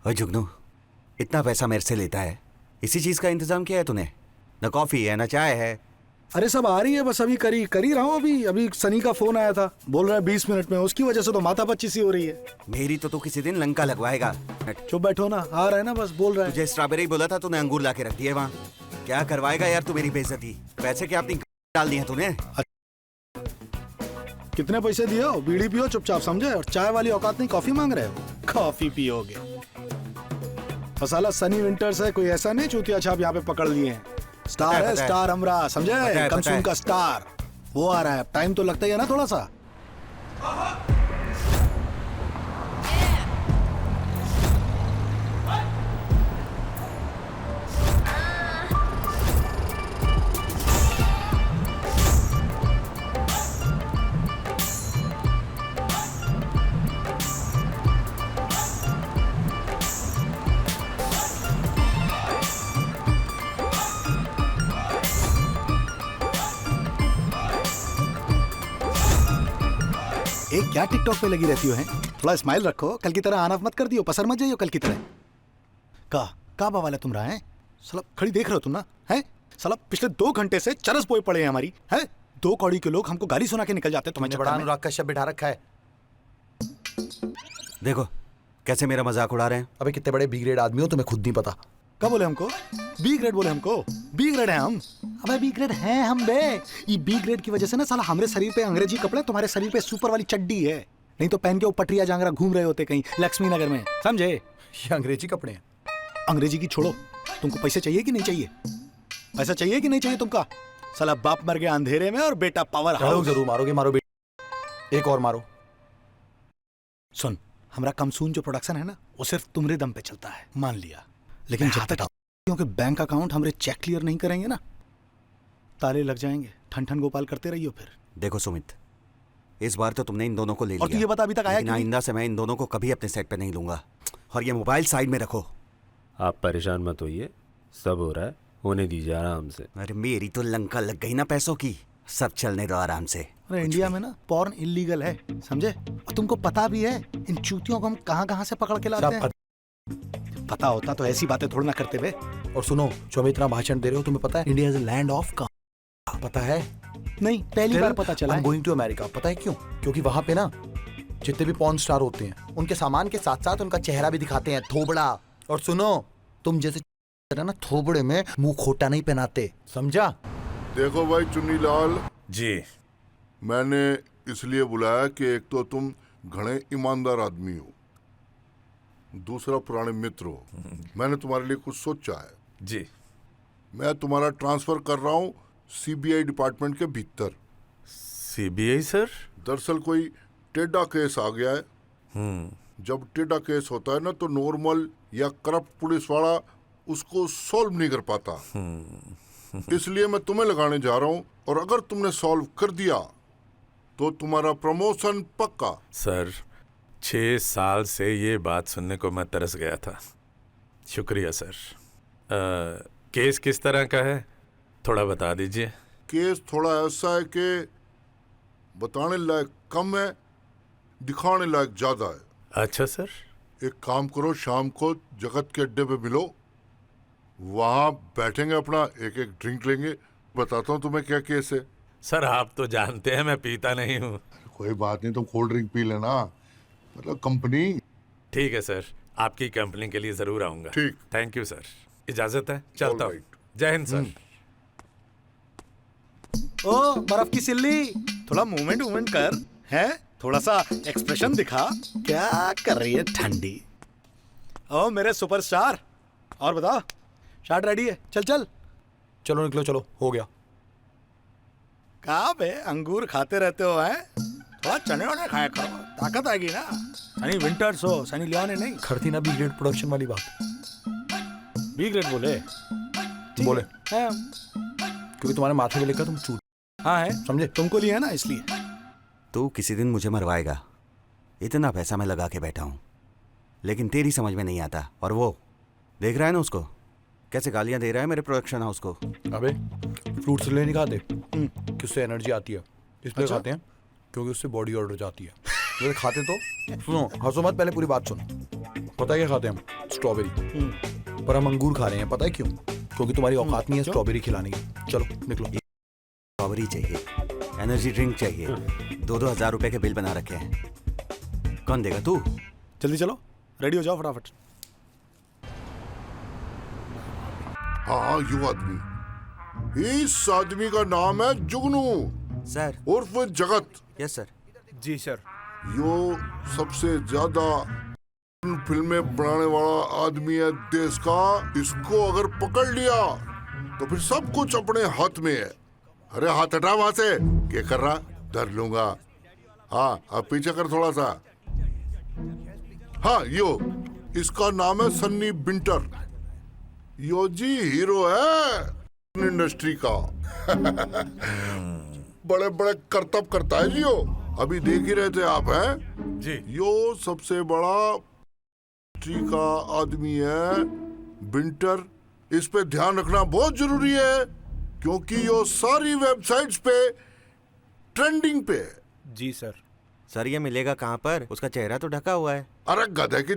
ओए जुगनू, इतना पैसा मेरे से लेता है, इसी चीज का इंतजाम किया है तूने? न कॉफी है न चाय है। अरे सब आ रही है, बस अभी कर ही रहा हूँ। अभी सनी का फोन आया था, बोल रहा है 20 मिनट में। उसकी वजह से तो माथा पच्ची सी हो रही है। मेरी तो तू किसी दिन लंका लगवाएगा। चुप बैठो ना, आ रहा है ना, बस बोल रहा है। तुझे स्ट्रॉबेरी बोला था, तूने अंगूर ला के रख दिए वहाँ। क्या करवाएगा यार तू मेरी बेइज्जती? पैसे क्या अपनी डाल दिए तूने? कितने पैसे दिए हो? बीड़ी पियो चुपचाप, समझे? और चाय वाली औकात नहीं, कॉफी मांग रहे हो? कॉफी पियोगे? और साला सनी विंटर्स है, कोई ऐसा नहीं चूतिया छाप यहाँ पे पकड़ लिए हैं। स्टार है, स्टार हमरा, समझे? कमसून का स्टार वो आ रहा है। टाइम तो लगता ही है ना थोड़ा सा। एक क्या टिकटॉक पे लगी रहती हो हैं? थोड़ा स्माइल रखो, कल की तरह आना मत कर दियो, पसर मत जाइयो कल की तरह। का बवाल है तुम रहा है? साला खड़ी देख रहे हो तुम ना? है साला पिछले 2 घंटे से चरस बोए पड़े हैं हमारी, है? 2 कौड़ी के लोग हमको गाली सुना के निकल जाते हैं। तुम्हें बड़ा अनुराग कश्यप बिठा रखा है। देखो कैसे मेरा मजाक उड़ा रहे हैं। अबे कितने बड़े बी ग्रेड आदमी हो, तुम्हें खुद नहीं पता। क्या बोले हमको? बी ग्रेड बोले हमको? बी ग्रेड है हम? अबे बी ग्रेड हैं हम बे। ये बी ग्रेड की वजह से ना साला हमारे शरीर पे अंग्रेजी कपड़े, तुम्हारे शरीर पे सुपर वाली चड्डी है। नहीं तो पहन के वो पटरिया जांगरा घूम रहे होते कहीं लक्ष्मी नगर में, समझे? ये अंग्रेजी कपड़े हैं। अंग्रेजी की छोड़ो, तुमको पैसे चाहिए कि नहीं चाहिए? पैसा चाहिए कि नहीं चाहिए तुमका? साला बाप मर गया अंधेरे में और बेटा पावर हाउस। जरूर मारोगे, मारो बेटा, एक और मारो। सुन, हमारा कमसून जो प्रोडक्शन है ना, वो सिर्फ तुम्हारे दम पे चलता है, मान लिया। लेकिन जब तक क्योंकि बैंक अकाउंट हमारे चेक क्लियर नहीं करेंगे ना, ताले लग जाएंगे। ठन ठन गोपाल करते रहियो फिर। देखो सुमित, इस बार तो तुमने इन दोनों को ले लिया। और तू ये बता अभी तक आया लेकिन आइंदा से मैं इन दोनों को कभी अपने सेट पे नहीं लूंगा। और ये मोबाइल साइड में रखो। आप परेशान मत होइए, सब हो रहा है, होने दीजिए आराम से। अरे मेरी तो लंका लग गई ना पैसों की, सब चलने दो आराम से। अरे इंडिया में ना पॉर्न इलीगल है, समझे? और तुमको पता भी है इन चूतियों को हम कहाँ कहाँ से पकड़ के लाते हैं। पता होता तो ऐसी बातें थोड़ी ना करते बे। और सुनो, जो हमें इतना भाषण दे रहे हो, तुम्हें पता है इंडिया इज लैंड ऑफ का? पता है? नहीं, पहली बार पता चला है। Going to America. पता है क्यों? क्योंकि वहां पे ना जितने भी पॉर्न स्टार होते हैं, उनके सामान के साथ साथ उनका चेहरा भी दिखाते हैं, थोबड़ा। और सुनो, तुम जैसे ना थोबड़े में मुंह खोटा नहीं पहनाते, समझा? देखो भाई चुन्नी लाल जी। मैंने इसलिए बुलाया कि एक तो तुम घने ईमानदार आदमी हो, दूसरा पुराने मित्र हो। मैंने तुम्हारे लिए कुछ सोचा है। जी। मैं तुम्हारा ट्रांसफर कर रहा हूँ सीबीआई डिपार्टमेंट के भीतर। CBI sir? दरअसल कोई टेढ़ा केस आ गया है। जब टेढ़ा केस होता है ना, तो नॉर्मल या करप्ट पुलिस वाला उसको सॉल्व नहीं कर पाता। इसलिए मैं तुम्हें लगाने जा रहा हूँ, और अगर तुमने सॉल्व कर दिया तो तुम्हारा प्रमोशन पक्का। सर, 6 साल से ये बात सुनने को मैं तरस गया था। शुक्रिया सर। केस किस तरह का है, थोड़ा बता दीजिए। केस थोड़ा ऐसा है कि बताने लायक कम है, दिखाने लायक ज्यादा है। अच्छा सर। एक काम करो, शाम को जगत के अड्डे पे मिलो, वहां बैठेंगे, अपना एक एक ड्रिंक लेंगे, बताता हूँ तुम्हें क्या केस है। सर आप तो जानते हैं मैं पीता नहीं हूँ। कोई बात नहीं, तुम कोल्ड ड्रिंक पी लेना, मतलब कंपनी। ठीक है सर, आपकी कंपनी के लिए जरूर आऊंगा। ठीक। थैंक यू सर, इजाजत है, चलता हूँ। Alright. जय हिंद सर। ओ बर्फ की सिल्ली, थोड़ा मूवमेंट कर, है? थोड़ा सा एक्सप्रेशन दिखा। क्या कर रही है ठंडी? ओ मेरे सुपरस्टार, और बता, शार्ट रेडी है? चल चल चलो निकलो, चलो, हो गया। कहाँ पे अंगूर खाते रहते हो, हैं? थोड़ा चने वने खाया करो, ताकत आएगी ना। सनी विंटर्स हो, सनी लियोनी नहीं। खरती ना बी ग्रेड प्रोडक्शन वाली बात। बी ग्रेड बोले? बोले है? क्योंकि तुम्हारे माथे में लिखा तुम चूत। हाँ है, समझे? तुमको लिया ना इसलिए। तू किसी दिन मुझे मरवाएगा, इतना पैसा मैं लगा के बैठा हूँ, लेकिन तेरी समझ में नहीं आता। और वो देख रहा है ना उसको, कैसे गालियां दे रहा है मेरे प्रोडक्शन हाउस को। अबे फ्रूट्स ले नहीं खाते कि उससे एनर्जी आती है, इसलिए अच्छा? खाते हैं क्योंकि उससे बॉडी ऑर्डर जाती है। जैसे खाते तो सुनो, हंसो मत, पहले पूरी बात सुनो। पता है क्या खाते हैं हम? स्ट्रॉबेरी। पर हम अंगूर खा रहे हैं, पता है क्यों? क्योंकि तुम्हारी औकात नहीं है स्ट्रॉबेरी खिलाने की। चलो निकलो। स्ट्रॉबेरी चाहिए, एनर्जी ड्रिंक चाहिए, 2-2 हज़ार रुपए के बिल बना रखे हैं। कौन देगा? तू? जल्दी चलो, रेडी हो जाओ फटाफट। हाँ, यू आदमी, इस आदमी का नाम है जुगनू सर। उर्फ जगत। Yes sir. जी सर। यो सबसे ज्यादा फिल्में बनाने वाला आदमी है देश का। इसको अगर पकड़ लिया तो फिर सब कुछ अपने हाथ में है। अरे हाथ हटा वहां से, क्या कर रहा? डर लूंगा। हाँ, अब पीछे कर थोड़ा सा। हाँ, यो इसका नाम है सन्नी बिंटर। यो जी हीरो है इंडस्ट्री का। बड़े बड़े करतब करता है जी यो। अभी देख ही रहे थे आप, हैं जी। यो सबसे बड़ा इंडस्ट्री का आदमी है बिंटर। इस पे ध्यान रखना बहुत जरूरी है क्योंकि यो सारी वेबसाइट्स पे ट्रेंडिंग पे है। जी सर। सर ये मिलेगा कहाँ पर? उसका चेहरा तो ढका हुआ है। अरे गधे की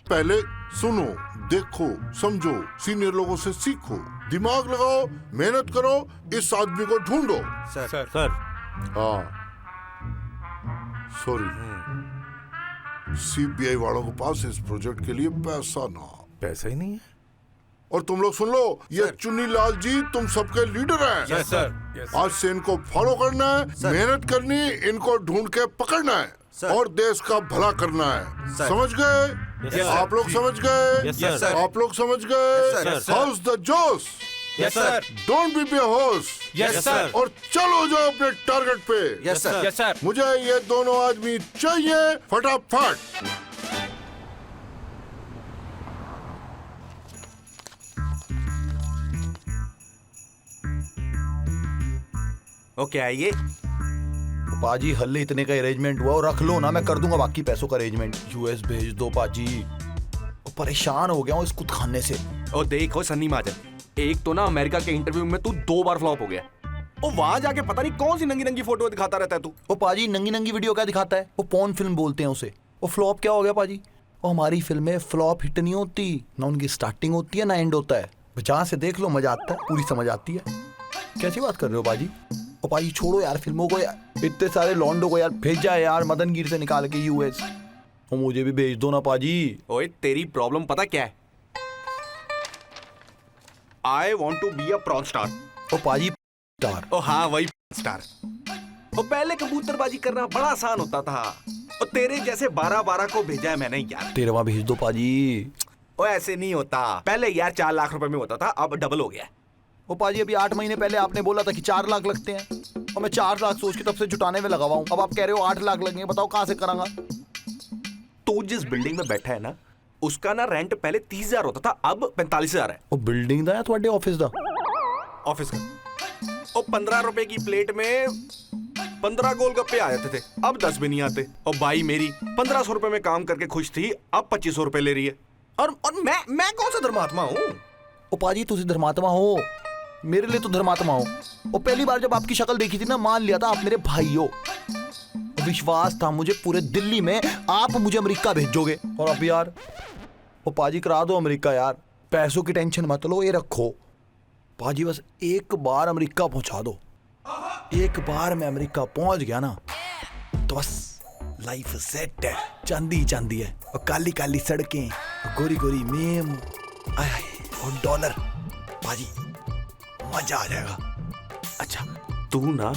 पहले सुनो, देखो, समझो, सीनियर लोगों से सीखो, दिमाग लगाओ, मेहनत करो, इस आदमी को ढूंढो। Sir sir. हाँ, सॉरी, सीबीआई वालों के पास इस प्रोजेक्ट के लिए पैसा ना। पैसा ही नहीं है। और तुम लोग सुन लो, ये चुन्नी लाल जी तुम सबके लीडर हैं। Yes sir. आज से इनको फॉलो करना है, मेहनत करनी, इनको ढूंढ के पकड़ना है और देश का भला करना है। समझ गए? आप लोग समझ गए? Yes, sir. आप लोग समझ गए? Yes, sir. हाउस द जोश, यस सर। डोंट बी बेहोश। Yes sir. और चलो जाओ अपने टारगेट पे। Yes sir. Yes sir. मुझे ये दोनों आदमी चाहिए फटाफट। ओके आइए। पाजी हल्ले इतने का अरेंजमेंट हुआ और रख लो ना, मैं कर दूंगा बाकी पैसों का अरेंजमेंट। यूएस भेज दो पाजी। परेशान हो गया हूँ इस कुछ खाने से। और देखो सन्नी महाजन, एक तो ना अमेरिका के इंटरव्यू में तू 2 बार फ्लॉप हो गया। और वहां जाके पता नहीं कौन सी नंगी नंगी फोटो दिखाता रहता है तू। वो पाजी नंगी नंगी वीडियो क्या दिखाता है? वो पॉर्न फिल्म बोलते हैं उसे। वो फ्लॉप क्या हो गया पाजी? वो हमारी फिल्म में फ्लॉप हिट नहीं होती, ना उनकी स्टार्टिंग होती है ना एंड होता है। जहाँ से देख लो मजा आता है, पूरी समझ आती है। कैसी बात कर रहे हो पाजी? ओ पाजी छोड़ो यार फिल्मों को यार, इतने सारे लॉन्डो को यार भेजा है यार मदनगिर से निकाल के यूएस। और मुझे भी भेज दो ना पाजी। ओए तेरी प्रॉब्लम पता क्या है? I want to be a porn star. ओ पाजी स्टार। ओ हाँ वही स्टार। और पहले कबूतरबाजी करना बड़ा आसान होता था। और तेरे जैसे 12-12 को भेजा है मैंने यार। तेरे वहां भेज दो पाजी। ओ ऐसे नहीं होता। पहले यार 4 लाख रुपए में होता था, अब डबल हो गया। ओ पाजी अभी 8 महीने पहले आपने बोला था कि 4 लाख लगते हैं और मैं 4 लाख सोच के तब से जुटाने में लगा हुआ हूँ। अब आप कह रहे हो 8 लाख लगेंगे, बताओ कहाँ से करांगा? तू जिस बिल्डिंग में बैठा है ना, उसका ना रेंट पहले 30,000 होता था, अब 45,000 है। ओ बिल्डिंग दा या ਤੁਹਾਡੇ ऑफिस दा? ऑफिस का। और 15 रुपए की प्लेट में 15 गोलगप्पे आ जाते थे, अब 10 भी नहीं आते। और भाई मेरी 1500 रुपए में काम करके खुश थी, अब 2500 रुपए ले रही है। और मैं कौन सा धर्मात्मा हूँ? ओ पाजी तुझे धर्मात्मा हो, मेरे लिए तो धर्मात्मा हो। और पहली बार जब आपकी शक्ल देखी थी ना, मान लिया था आप मेरे भाई हो। विश्वास था मुझे पूरे दिल्ली में आप मुझे अमेरिका भेजोगे। और अब यार ओ पाजी करा दो अमेरिका यार। पैसों की टेंशन मत लो, ये रखो पाजी, बस एक बार अमेरिका पहुंचा दो। एक बार मैं अमेरिका पहुंच गया ना तो बस लाइफ सेट है। चांदी चांदी है और काली काली सड़कें और गोरी गोरी मेम और डॉलर। पाजी मजा आ जाएगा। अच्छा तू ना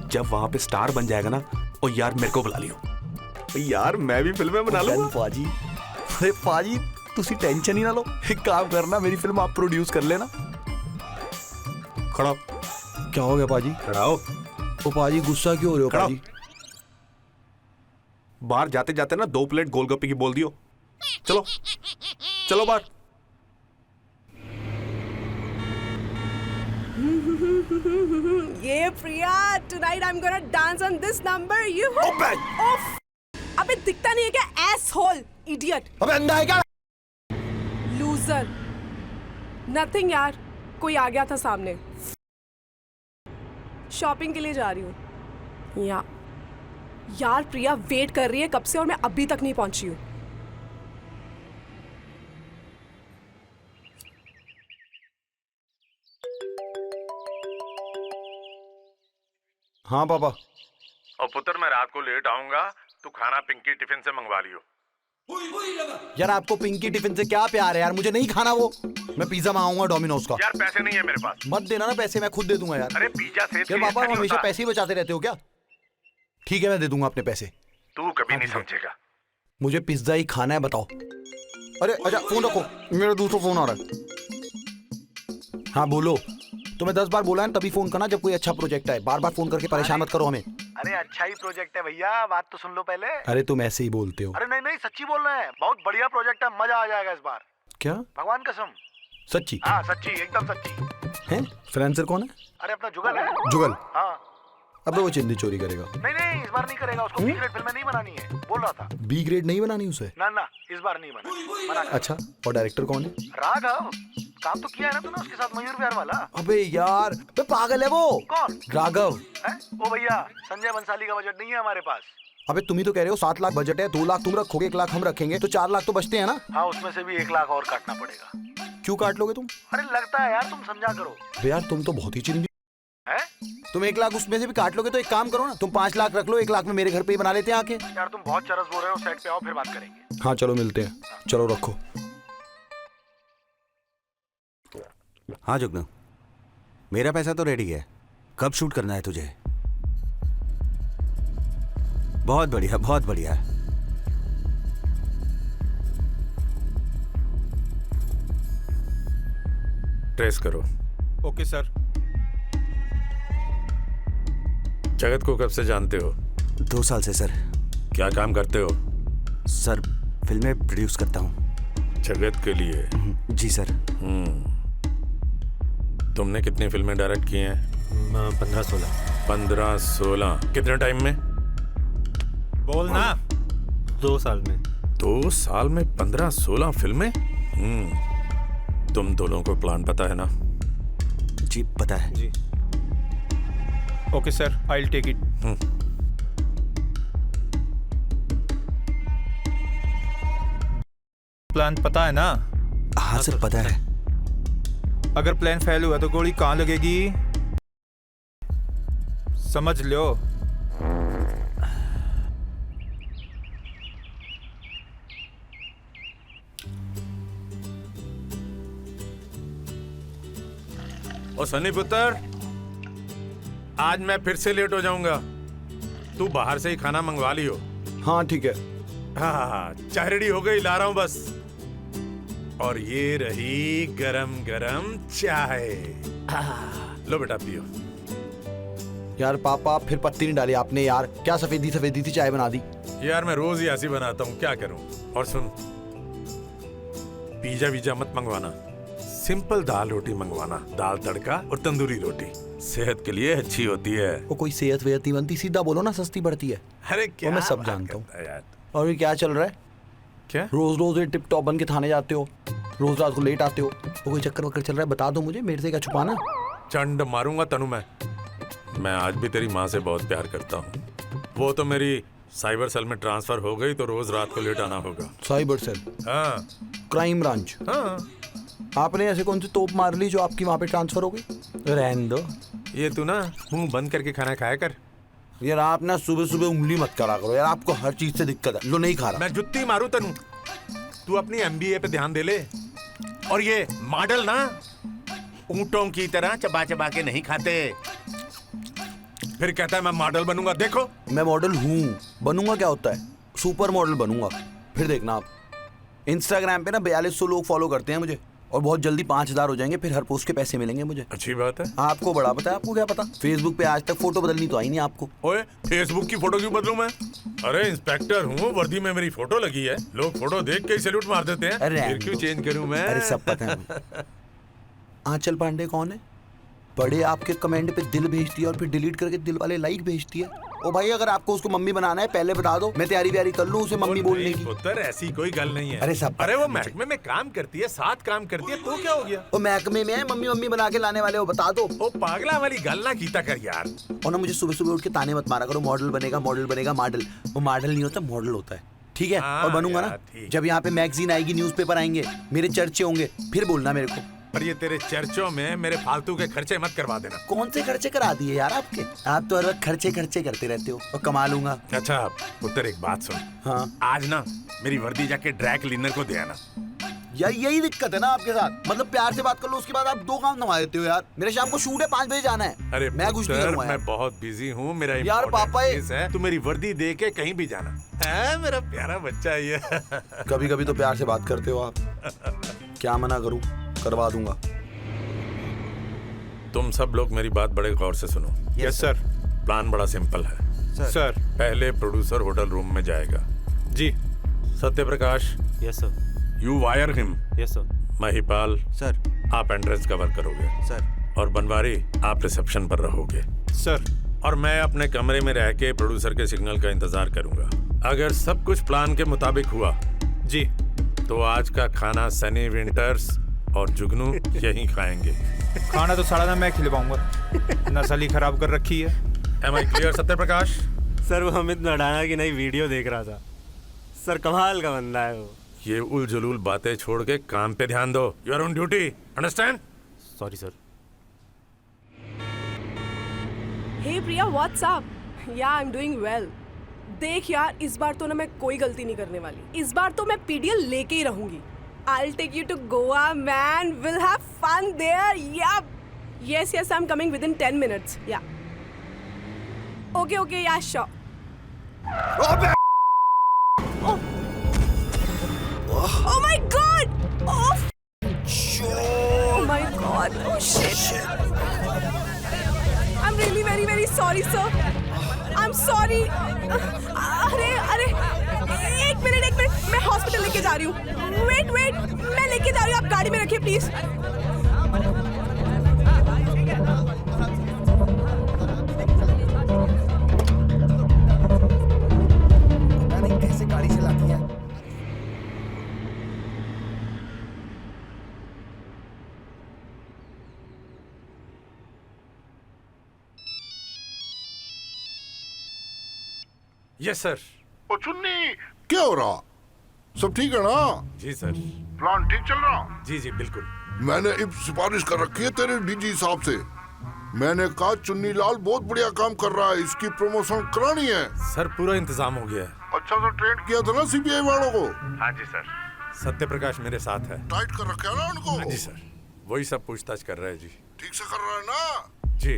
जब वहां पे स्टार बन जाएगा ना, और यार मेरे को बुला लियो यार, मैं भी फिल्में बना लूंगा। पाजी अरे पाजी तुसी टेंशन ही ना लो, एक काम करना मेरी फिल्म आप प्रोड्यूस कर लेना। खड़ा हो। क्या हो गया पाजी? खड़ा हो। ओ पाजी गुस्सा क्यों हो रहे हो खड़ा हो। पाजी? बाहर जाते जाते ना 2 प्लेट गोलगप्पे की बोल दियो। चलो चलो बाहर। Yeah, Priya, tonight I'm gonna dance on this number. You. Off. अबे दिखता नहीं है क्या? Asshole, idiot, अबे अंधा है क्या? loser. Nothing यार, कोई आ गया था सामने। शॉपिंग के लिए जा रही हूँ। यार प्रिया वेट कर रही है कब से और मैं अभी तक नहीं पहुंची हूँ। हाँ पापा। और पुत्र मैं रात को लेट आऊंगा, तू खाना पिंकी टिफिन से मंगवा लियो। यार आपको पिंकी टिफिन से क्या प्यार है यार, मुझे नहीं खाना वो। मैं पिज्जा मंगाऊंगा डोमिनोज का। यार पैसे नहीं है मेरे पास। मत देना ना पैसे, मैं खुद दे दूंगा यार। अरे पिज्जा से यार पापा आप हमेशा पैसे ही बचाते रहते हो क्या? ठीक है मैं दे दूंगा अपने पैसे। तू कभी नहीं समझेगा। मुझे पिज्जा ही खाना है, बताओ। अरे अच्छा फोन रखो, मेरा दूसरा फोन आ रहा है। हाँ बोलो। तुम्हें 10 बार बोला है तभी फोन करना जब कोई अच्छा प्रोजेक्ट है। बार बार फोन करके परेशान मत करो हमें। अरे अच्छा ही प्रोजेक्ट है भैया, बात तो सुन लो पहले। अरे तुम ऐसे ही बोलते हो। अरे नहीं नहीं सच्ची बोल रहे हैं, बहुत बढ़िया प्रोजेक्ट है, मजा आ जाएगा इस बार। क्या? भगवान कसम। सच्ची? हाँ सच्ची, एकदम सच्ची। हैं? फ्रीलांसर कौन है? अरे अपना जुगल है। जुगल? हाँ। अब तो वो चिंदी चोरी करेगा। नहीं नहीं इस बार नहीं करेगा, उसको बी ग्रेड फिल्में नहीं बनानी है, बोल रहा था। बी ग्रेड नहीं बनानी उसे? ना ना इस बार नहीं बना। अच्छा और डायरेक्टर कौन है? राघव, काम तो किया है ना तूने उसके साथ, मयूर विहार वाला। अबे यार बे पागल है वो। कौन? राघव। है? ओ भैया संजय बंसाली का बजट नहीं है हमारे पास। अबे तुम ही तो कह रहे हो 7 लाख बजट है, 2 लाख तुम रखोगे, 1 लाख हम रखेंगे, तो 4 लाख तो बचते हैं ना? हाँ उसमें से भी 1 लाख और काटना पड़ेगा। क्यों काट लोगे तुम? अरे लगता है यार, तुम समझा करो। बे यार तुम तो बहुत ही चिंदी है? तुम 1 लाख उसमें से भी काट लोगे तो एक काम करो ना, तुम 5 लाख रख लो, 1 लाख में मेरे घर पे ही बना लेते हैं आके। यार तुम बहुत चरस बोल रहे हो, सेट पे आओ फिर बात करेंगे। हाँ चलो मिलते हैं, चलो रखो। हाँ जुगनू, मेरा पैसा तो रेडी है। कब शूट करना है तुझे? बहुत बढ़िया बहुत बढ़िया। ट्रेस करो। Okay sir. जगत को कब से जानते हो? 2 साल से सर। क्या काम करते हो? सर फिल्में प्रोड्यूस करता हूँ। जगत के लिए? जी सर। तुमने कितनी फिल्में डायरेक्ट की हैं? 15-16। 15-16। कितने टाइम में? बोल ना। 2 साल में। 2 साल में 15-16 फिल्में? तुम दोनों को प्लान पता है ना? जी पता है। जी। Okay sir, I will take it. Plan पता है ना? हाँ सर पता है। अगर प्लान फेल हुआ तो गोली कहाँ लगेगी समझ लो। ओ सनी पुत्र, आज मैं फिर से लेट हो जाऊंगा। तू बाहर से ही खाना मंगवा लियो। हाँ ठीक है। हाँ चाय रेडी हो गई, ला रहा हूं बस। और ये रही गरम गरम चाय। लो बेटा पियो। यार पापा फिर पत्ती नहीं डाली आपने यार, क्या सफेदी सफेदी सी चाय बना दी। यार मैं रोज ही ऐसी बनाता हूँ, क्या करूँ। और सुन, पिज्जा वीजा मत मंगवाना, सिंपल दाल रोटी मंगवाना। दाल तड़का और तंदूरी रोटी सेहत के लिए अच्छी होती है। वो कोई सेहत वेहत नहीं बनती, सीधा बोलो ना सस्ती पड़ती है। अरे क्या मैं सब बात जानता हूँ। करता है यार। और ये क्या चल रहा है? क्या? रोज रोज ये टिप टॉप बन के थाने जाते हो, रोज रात को लेट आते हो, वो कोई चक्कर वक्कर चल रहा है? बता दो मुझे, मेरे से क्या छुपाना। चंड मारूंगा तनु मैं आज भी तेरी माँ से बहुत प्यार करता हूँ। वो तो मेरी साइबर सेल में ट्रांसफर हो गई तो रोज रात को लेट आना होगा। Cyber cell? हाँ क्राइम ब्रांच? हाँ। आपने ऐसे कौन सी तोप मार ली जो आपकी वहां पे ट्रांसफर हो गई? रहने दो। ये तू ना मुंह बंद करके खाना खाया कर। यार आप ना सुबह सुबह उंगली मत करा करो यार, आपको हर चीज से दिक्कत है। लो नहीं खा रहा। मैं जुत्ती मारूं तनु, तू अपनी MBA पे ध्यान दे ले। और ये मॉडल ना ऊंटों की तरह चबा चबा के नहीं खाते। फिर कहता है मैं मॉडल बनूंगा। देखो मैं मॉडल हूँ, बनूंगा क्या होता है? सुपर मॉडल बनूंगा। फिर देखना आप, इंस्टाग्राम पे ना 4200 लोग फॉलो करते हैं मुझे, और बहुत जल्दी 5000 हो जाएंगे, फिर हर पोस्ट के पैसे मिलेंगे मुझे। अच्छी बात है। आपको बड़ा पता है, आपको क्या पता? फेसबुक पे आज तक फोटो बदलनी तो आई नहीं आपको। ओए फेसबुक की फोटो क्यों बदलूं मैं? अरे इंस्पेक्टर हूँ, वर्दी में मेरी फोटो लगी है, लोग फोटो देख के ही सैल्यूट मार देते हैं। अरे फिर क्यों चेंज करूं मैं? अरे सब पता है। आंचल पांडे कौन है? बड़े आपके कमेंट पे दिल भेजती है और फिर डिलीट करके दिल वाले लाइक भेजती है। ओ भाई अगर आपको उसको मम्मी बनाना है पहले बता दो, मैं तैयारी व्यारी कर लूं उसे मम्मी बोलने की। पुत्र ऐसी कोई गल नहीं है। अरे सब अरे वो महकमे में काम करती है, साथ काम करती है, तो क्या हो गया? वो महकमे में है, मम्मी मम्मी बना के लाने वाले हो, बता दो। ओ पागला वाली गल ना कीता कर यार। और ना मुझे सुबह सुबह उठ के ताने मत मारा करो, मॉडल बनेगा मॉडल बनेगा। मॉडल वो मॉडल नहीं होता, मॉडल होता है, ठीक है? हाँ, और बनूंगा ना यार, ठीक। जब यहाँ पे मैगजीन आएगी, न्यूज़पेपर आएंगे, मेरे चर्चे होंगे, फिर बोलना मेरे को। और ये तेरे चर्चों में मेरे फालतू के खर्चे मत करवा देना। कौन से खर्चे करा दिए यार आपके? आप तो हर वक्त खर्चे खर्चे करते रहते हो और कमा लूंगा। अच्छा पुत्र एक बात सुन। हाँ आज ना मेरी वर्दी जाके ड्राई क्लीनर को दे आना। यार यही दिक्कत है ना आपके साथ, मतलब प्यार से बात कर लो उसके बाद आप दो काम नवा देते हो यार। मेरे शाम को शूट है, 5 बजे जाना है। अरे मैं कुछ नहीं पुत्र, करूंगा यार। मैं बहुत बिजी हूँ, मेरा यार important पापा ये- केस है। तू मेरी वर्दी दे के कहीं भी जाना है, मेरा प्यारा बच्चा ये। कभी कभी तो प्यार से बात करते हो आप, क्या मना करूं, करवा दूंगा। तुम सब लोग मेरी बात बड़े गौर से सुनो। Yes sir. प्लान बड़ा सिंपल है सर। पहले प्रोड्यूसर होटल रूम में जाएगा। जी। Satya Prakash, yes sir. You wire him. Yes sir. Sir Mahipal, आप एंट्रेंस कवर करोगे। सर और बनवारी, आप रिसेप्शन पर रहोगे। सर। और मैं अपने कमरे में रह के प्रोड्यूसर के सिग्नल का इंतजार करूंगा। अगर सब कुछ प्लान के मुताबिक हुआ जी तो आज का खाना सनी विंटर्स और जुगनू यहीं खाएंगे। खाना तो साड़ा ना मैं खिलवाऊंगा, नस्ल ही खराब कर रखी है। Am I clear, Satya Prakash? Sir वो अमित नडाना की नई वीडियो देख रहा था सर, कमाल का बंदा है वो। ये उल जुलूल बातें छोड़ के काम पे ध्यान दो। You are on duty, understand? Sorry sir. Hey Priya, what's up? Yeah I am doing well. देख यार, इस बार तो ना मैं कोई गलती नहीं करने वाली। इस बार तो मैं पीडीएल लेके ही रहूंगी। I'll take you to Goa, man. We'll have fun there. Yeah. Yes, I'm coming within 10 minutes. Yeah. Okay, yeah, sure. Oh. Oh my God! Oh. Oh my God! Oh shit! I'm really very, very sorry, sir. I'm sorry. अरे एक minute मैं hospital लेके जा रही हूँ। Wait मैं लेके जा रही हूँ, आप गाड़ी में रखिए प्लीज। कैसे गाड़ी चलाती है? Yes sir. ओ चुन्नी, क्या हो रहा? सब ठीक है ना? जी सर। प्लान ठीक चल रहा? जी जी बिल्कुल। मैंने एक सिफारिश कर रखी है तेरे डीजी साहब से। मैंने कहा चुन्नी लाल बहुत बढ़िया काम कर रहा है, इसकी प्रमोशन करानी है। सर पूरा इंतजाम हो गया है। अच्छा से ट्रेन किया था ना सीबीआई वालों को? हाँ जी सर। सत्य प्रकाश मेरे साथ है। टाइट कर रखा है ना उनको? हाँ जी सर, वही सब पूछताछ कर रहे हैं जी। ठीक से कर रहा है ना? जी।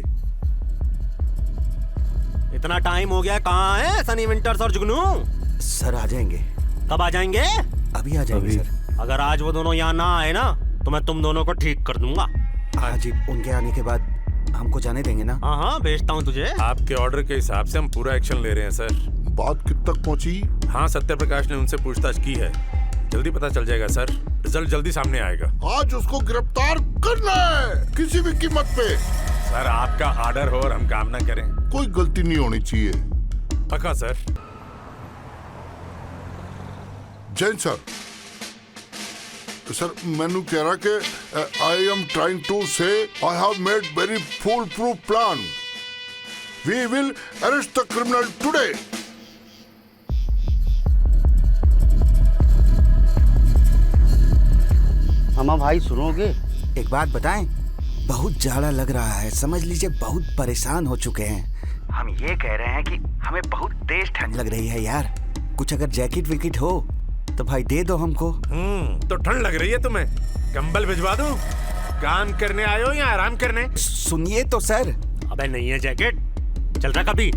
इतना टाइम हो गया, कहाँ है सनी विंटर्स और जुगनू? सर आ जाएंगे, कब आ जाएंगे? अभी आ जाएंगे सर। अगर आज वो दोनों यहाँ ना आए ना तो मैं तुम दोनों को ठीक कर दूंगा। हाँ जी, उनके आने के बाद हमको जाने देंगे ना? हाँ भेजता हूँ तुझे। आपके ऑर्डर के हिसाब से हम पूरा एक्शन ले रहे हैं सर। बात कित तक पहुंची? हाँ सत्य प्रकाश ने उनसे पूछताछ की है, जल्दी पता चल जाएगा सर। रिजल्ट जल्दी सामने आएगा। आज उसको गिरफ्तार करना है किसी भी कीमत पे। सर आपका ऑर्डर हो और हम काम ना करें? कोई गलती नहीं होनी चाहिए। पक्का सर। जैन सर, सर मैनू कह रहा कि I am trying to say I have made very full proof plan. We will arrest the criminal today. मामा भाई सुनोगे? एक बात बताएं, बहुत जाड़ा लग रहा है, समझ लीजिए बहुत परेशान हो चुके हैं। हम ये कह रहे हैं कि हमें बहुत तेज ठंड लग रही है यार, कुछ अगर जैकेट विकेट हो तो भाई दे दो हमको। तो ठंड लग रही है तुम्हें, कंबल भिजवा दूं? काम करने आए हो या आराम करने? सुनिए तो सर। अबे नहीं है जैकेट, चल रहा कभी?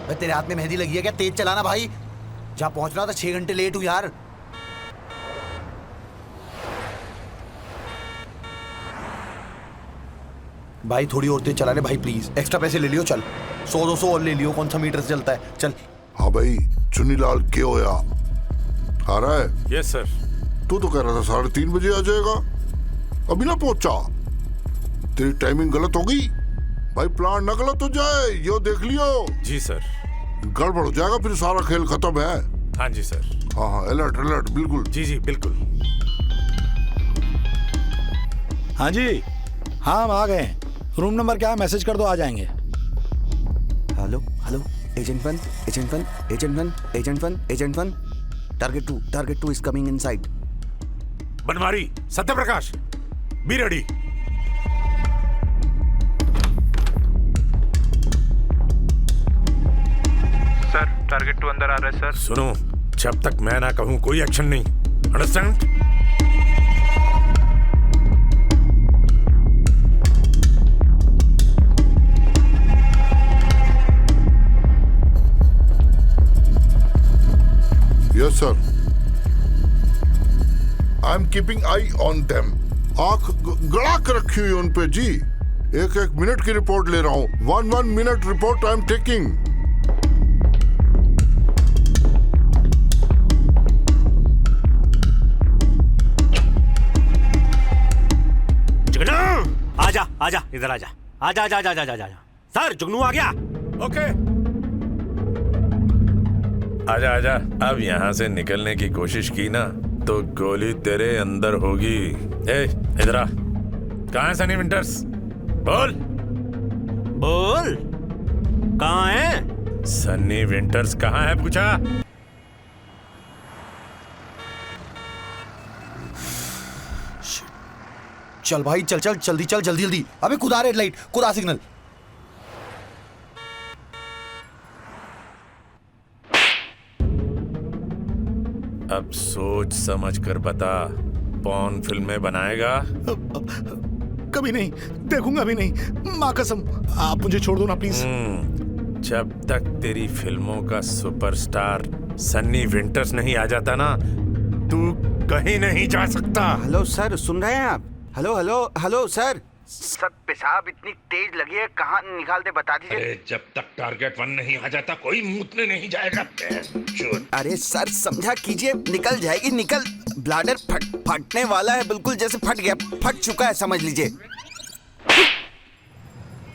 तेरे हाथ में मेहंदी लगी है क्या? तेज चलाना भाई, जहाँ पहुंचना था 6 घंटे लेट हूँ यार। भाई थोड़ी और तेज चला ले भाई प्लीज, एक्स्ट्रा पैसे ले लियो। चल 100-200 और ले लियो, कौन सा मीटर से चलता है। चल। हाँ भाई, चुन्नीलाल क्या होया? आ रहा है? Yes sir. तू तो कह रहा था 3:30 बजे आ जाएगा, अभी ना पहुंचा। तेरी टाइमिंग गलत हो गई भाई, प्लान ना गलत हो जाए यो देख लियो। जी सर। गड़बड़ हो जाएगा फिर सारा खेल खत्म है। हाँ जी सर। हाँ अलर्ट अलर्ट बिल्कुल। जी जी बिल्कुल। हाँ जी, हाँ हम आ गए। रूम नंबर क्या है, मैसेज कर दो, आ जाएंगे। Hello hello, agent 1, agent 1, agent 1, agent 1, agent 1। Target two is coming inside. Banwari, Satyaprakash, be ready. Sir target 2 अंदर आ रहा है सर। सुनो, जब तक मैं ना कहूं कोई एक्शन नहीं, understand? Yes sir, I am keeping I on them. आंख गड़ा कर रखी हुई उन पे जी। एक एक मिनट की रिपोर्ट ले रहा हूँ। 1 minute report I am taking. आजा इधर आजा। आजा। सर जुगनू आ गया। ओके, आजा। अब यहाँ से निकलने की कोशिश की ना तो गोली तेरे अंदर होगी। ए, इधर आ। कहाँ है सनी विंटर्स? बोल कहाँ है? सनी विंटर्स कहाँ है पूछा? चल भाई चल जल्दी। अबे खुदा रेड लाइट, खुदा सिग्नल। अब सोच समझ कर बता, पॉर्न फिल्में बनाएगा? कभी नहीं, देखूंगा भी नहीं, माँ कसम। आप मुझे छोड़ दो ना प्लीज। जब तक तेरी फिल्मों का सुपरस्टार सन्नी विंटर्स नहीं आ जाता ना, तू कहीं नहीं जा सकता। हेलो सर, सुन रहे हैं आप? हेलो सर पेशाब इतनी तेज लगी है, कहाँ निकाल दे बता दीजिए। अरे जब तक टारगेट 1 नहीं आ जाता कोई मूतने नहीं जाएगा। अरे सर समझा कीजिए, निकल जाएगी। ब्लाडर फटने वाला है, बिल्कुल जैसे फट चुका है, समझ लीजिए।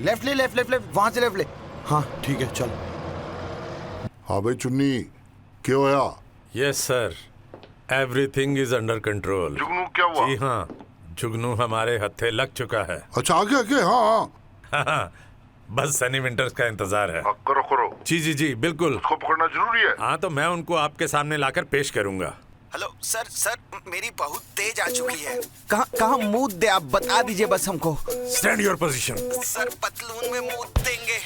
लेफ्ट ले, वहां से लेफ्ट ले। हाँ ठीक है चल। हाँ भाई चुन्नी, क्या होया? Yes sir, everything is under control. जुगनू क्या हुआ? जी हाँ, जुगनू हमारे हत्थे लग चुका है। अच्छा आगे हाँ। बस सनी विंटर्स का इंतजार है। करो। जी बिल्कुल। उसको पकड़ना जरूरी है। हाँ तो मैं उनको आपके सामने लाकर पेश करूंगा। हेलो सर मेरी बहुत तेज आ चुकी है। कहाँ मुंह दे आप बता दीजिए बस हमको। Stand your position. सर पतलून में मुंह देंगे।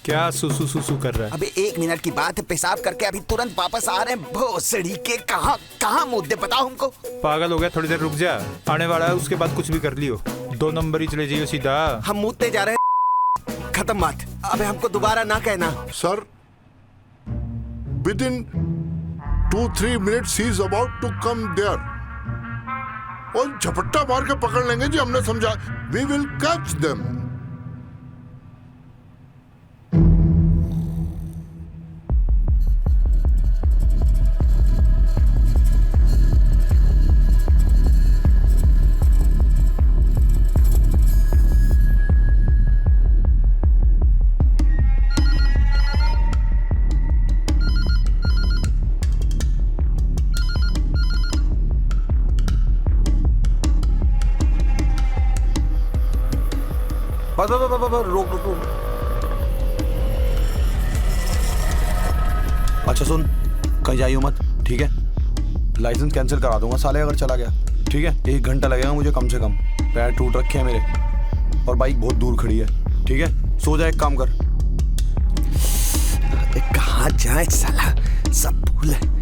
क्या सुसु कर रहा है? अबे 1 मिनट की बात है, पेशाब करके अभी तुरंत वापस आ रहे हैं। भोसड़ी के कहाँ मुद्दे बताओ हमको। पागल हो गया, थोड़ी देर रुक जा, आने वाला है, उसके बाद कुछ भी कर लियो। 2 नंबर ही चले जाइयो सीधा। हम मुद्दे जा रहे हैं, खत्म बात। अबे हमको दोबारा ना कहना। Sir within 2-3 minutes he is about to come there। और झपट्टा मार के पकड़ लेंगे जी, हमने समझा। We will catch them। बस रोक। अच्छा सुन, कहीं जाइयो मत, ठीक है? लाइसेंस कैंसिल करा दूंगा साले अगर चला गया, ठीक है? 1 घंटा लगेगा मुझे कम से कम। पैर टूट रखे हैं मेरे और बाइक बहुत दूर खड़ी है, ठीक है? सो जा, एक काम कर। कहाँ जाए साला, सब भूल है।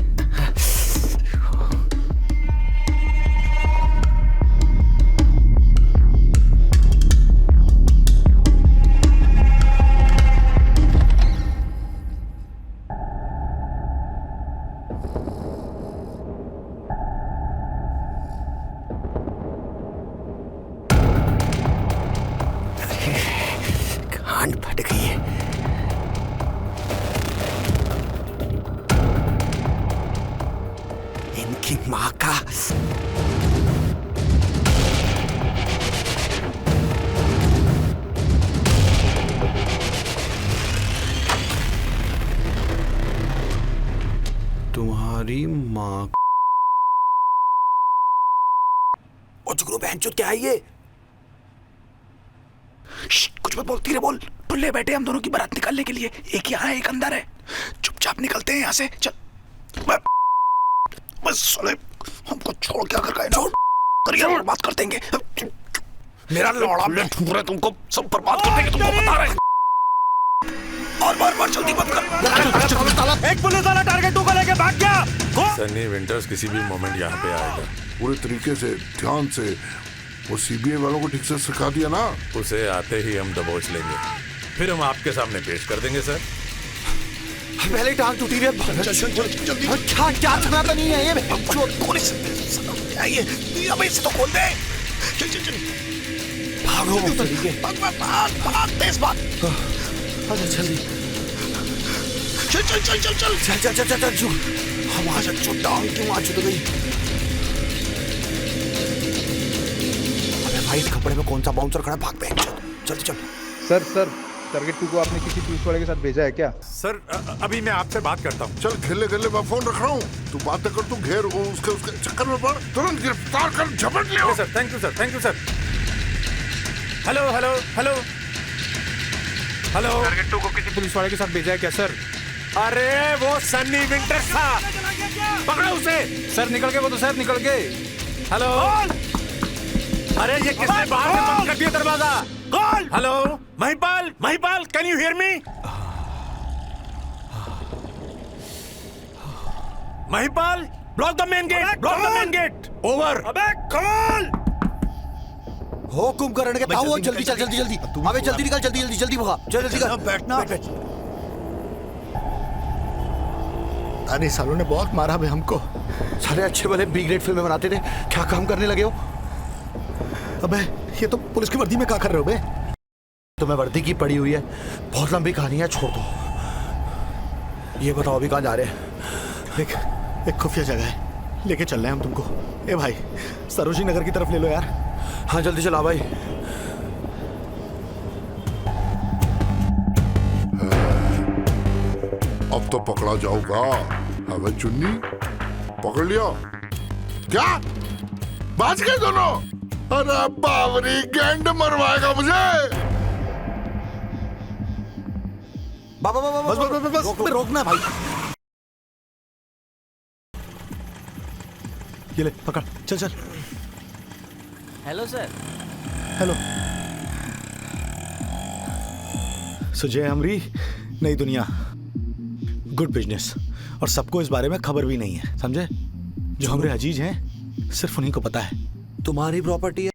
कान फट गई है। इनकी माँ का। तुम्हारी माँ। ओ जुगनू बहनचोद क्या है ये? कुछ मत बोलती रे, बोल। टुल्ले बैठे हम दोनों की बारात निकालने के लिए। एक यहाँ है, एक अंदर है। चुपचाप निकलते हैं यहाँ से, चल। बस साले हमको छोड़ क्या कर गए ना, करियर बर्बाद कर देंगे। मेरा लौड़ा में ठूक रहे तुमको, सब बर्बाद कर देंगे, तुमको बता रहे हैं। और बार जल्दी मत कर। एक पुलिस वाला टारगेट 2 को लेके भाग गया। सनी विंटर्स किसी भी मोमेंट यहाँ पे आएगा। पूरे तरीके से ध्यान से वो सीबीआई वालों को ठीक से सिखा दिया ना, उसे आते ही हम दबोच लेंगे, फिर हम आपके सामने पेश कर देंगे सर। पहले टांग टूटी हुई है। जल्दी क्या छना तो नहीं है ये? पुलिस ये अबे इसे तो खोल दे। चल भागो मुफ्ती के। भाग तेज भाग। अरे जल्दी चल हमारा जो टांग क्यों आ चुक गई? अबे वाइट कपड़े में कौन सा बाउंसर खड़ा? भाग पे जल्दी चल। सर टारगेट 2 को आपने किसी पुलिस वाले के साथ भेजा है क्या? सर अभी मैं आपसे बात करता हूँ। चल खेले खेले मैं फोन रख रहा हूँ, तू बातें कर, तू घेर उसके चक्कर में पड़, तुरंत गिरफ्तार कर, झपट ले। Sir thank you sir. Hello target 2 को किसी पुलिस वाले के साथ भेजा है क्या सर? अरे वो सनी विंटर्स था, पकड़ो उसे। सर निकल गए वो तो, सर निकल गए। हेलो, अरे ये किसने बाहर से बंद कर दिया दरवाजा? कौन? Hello Mahipal can you hear me? Mahipal block the main gate. Over. अबे कॉल। हुकुम करने के ताऊ जल्दी चल जल्दी अबे जल्दी निकल जल्दी भगा जल्दी कर। बैठना। अरे सालों ने बहुत मारा बे हमको। सारे अच्छे भले बी ग्रेड फिल्में बनाते थे, क्या काम करने लगे हो? अबे ये तो पुलिस की वर्दी में क्या कर रहे हो बे? तुम्हें वर्दी की पड़ी हुई है, बहुत लंबी कहानी है, छोड़ दो। ये बताओ अभी कहाँ जा रहे हैं? एक खुफिया जगह है, लेके चल रहे हैं हम तुमको। ए भाई सरोजिनी नगर की तरफ ले लो यार। हाँ जल्दी चला भाई। अब तो पकड़ा जाऊंगा। अबे चुन्नी पकड़ लिया क्या? बाज गए दोनों। अरे बावरी गैंड मरवाएगा मुझे। बस रोकना भाई। ये ले पकड़, चल। Hello sir. हेलो सुजय हमरी, नई दुनिया, गुड बिजनेस। और सबको इस बारे में खबर भी नहीं है, समझे? जो हमरे अजीज हैं सिर्फ उन्हीं को पता है। तुम्हारी प्रॉपर्टी है,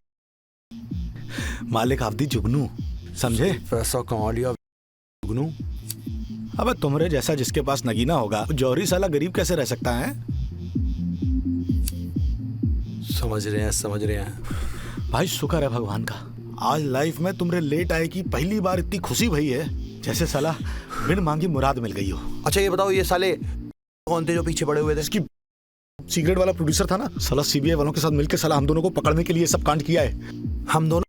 मालिक आफदी जुगनू, समझे? पैसा कमा लिया जुगनू। अबे तुमरे जैसा जिसके पास नगीना होगा, जौहरी साला गरीब कैसे रह सकता है? समझ रहे हैं भाई शुक्र है भगवान का, आज लाइफ में तुमरे लेट आए की पहली बार इतनी खुशी भई है जैसे साला बिन मांगी मुराद मिल गई हो। अच्छा ये बताओ, ये साले कौन थे जो पीछे पड़े हुए थे? इसकी सिगरेट वाला प्रोड्यूसर था ना साला, सीबीआई वालों के साथ मिलकर साला हम दोनों को पकड़ने के लिए सब कांड किया है। हम दोनों?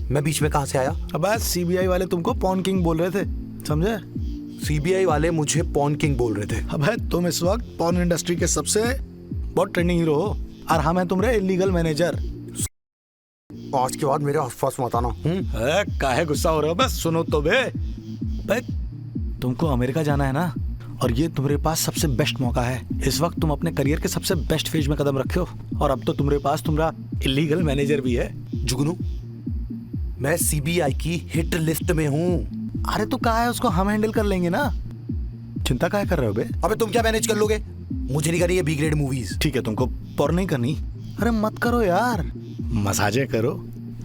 मैं बीच में कहां से आया? अब सीबीआई वाले तुमको पॉन किंग बोल रहे थे, समझे? सीबीआई वाले मुझे पॉन किंग बोल रहे थे? अब तुम इस वक्त पॉन इंडस्ट्री के सबसे बहुत ट्रेंडिंग हीरो हो, और हम हैं तुम्हारे इलीगल मैनेजर। आज के बाद मेरे आसपास मत आना। काहे गुस्सा हो रहे हो? बस सुनो तो बे, तुमको अमेरिका जाना है ना, और ये तुम्हारे पास सबसे बेस्ट मौका है। इस वक्त तुम अपने करियर के सबसे बेस्ट फेज में कदम रखे हो, और अब तो तुम्हारे पास तुम्हारा इलीगल मैनेजर भी है। जुगनू, मैं सीबीआई की हिट लिस्ट में हूँ। अरे तो कहा है उसको हम हैंडल कर लेंगे ना, चिंता काहे कर रहे हो बे? अबे तुम क्या मैनेज कर लोगे? मुझे नहीं करनी है बी ग्रेड मूवीज। ठीक है, तुमको पर नहीं करनी? अरे मत करो यार, मसाजे करो,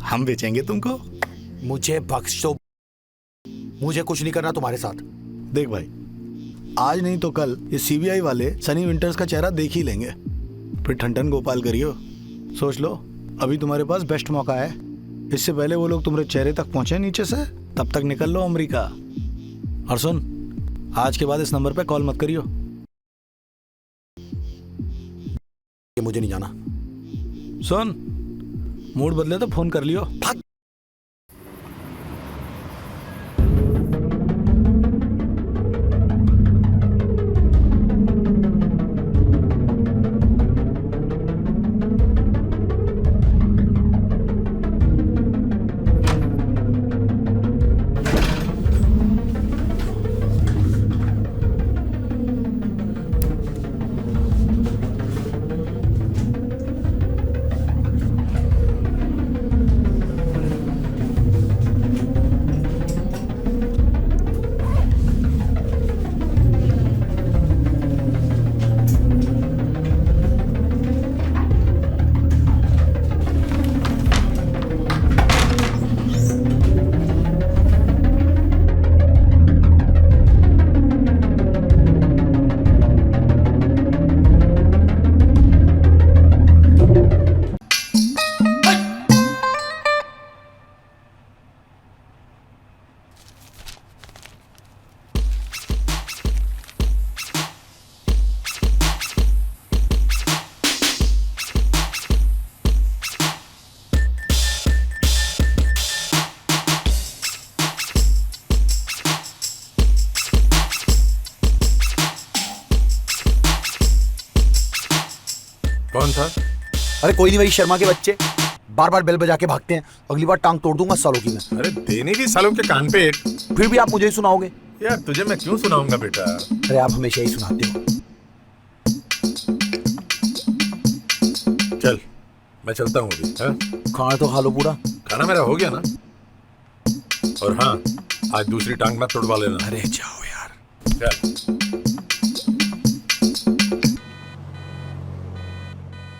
हम बेचेंगे तुमको। मुझे बख्श दो, मुझे कुछ नहीं करना तुम्हारे साथ। देख भाई, आज नहीं तो कल ये सीबीआई वाले सनी विंटर्स का चेहरा देख ही लेंगे, फिर ठंडन गोपाल करियो। सोच लो, अभी तुम्हारे पास बेस्ट मौका है, इससे पहले वो लोग तुम्हारे चेहरे तक पहुंचे नीचे से, तब तक निकल लो अमेरिका। और सुन, आज के बाद इस नंबर पे कॉल मत करियो। मुझे नहीं जाना। सुन, मूड बदले तो फोन कर लियो। कौन था? अरे कोई नहीं, वही शर्मा के बच्चे बार बार बेल बजा के भागते हैं। अगली बार टांग तोड़ दूंगा सालों की मैं। अरे देने की सालों के कान पे एक। फिर भी आप मुझे ही सुनाओगे? यार तुझे मैं क्यों सुनाऊंगा बेटा? अरे आप हमेशा ही सुनाते हो। चल मैं चलता हूँ अभी। हाँ? खाना तो खा लो पूरा। खाना मेरा हो गया ना। और हाँ, आज दूसरी टांग मत तोड़वा लेना। अरे जाओ यार। चल।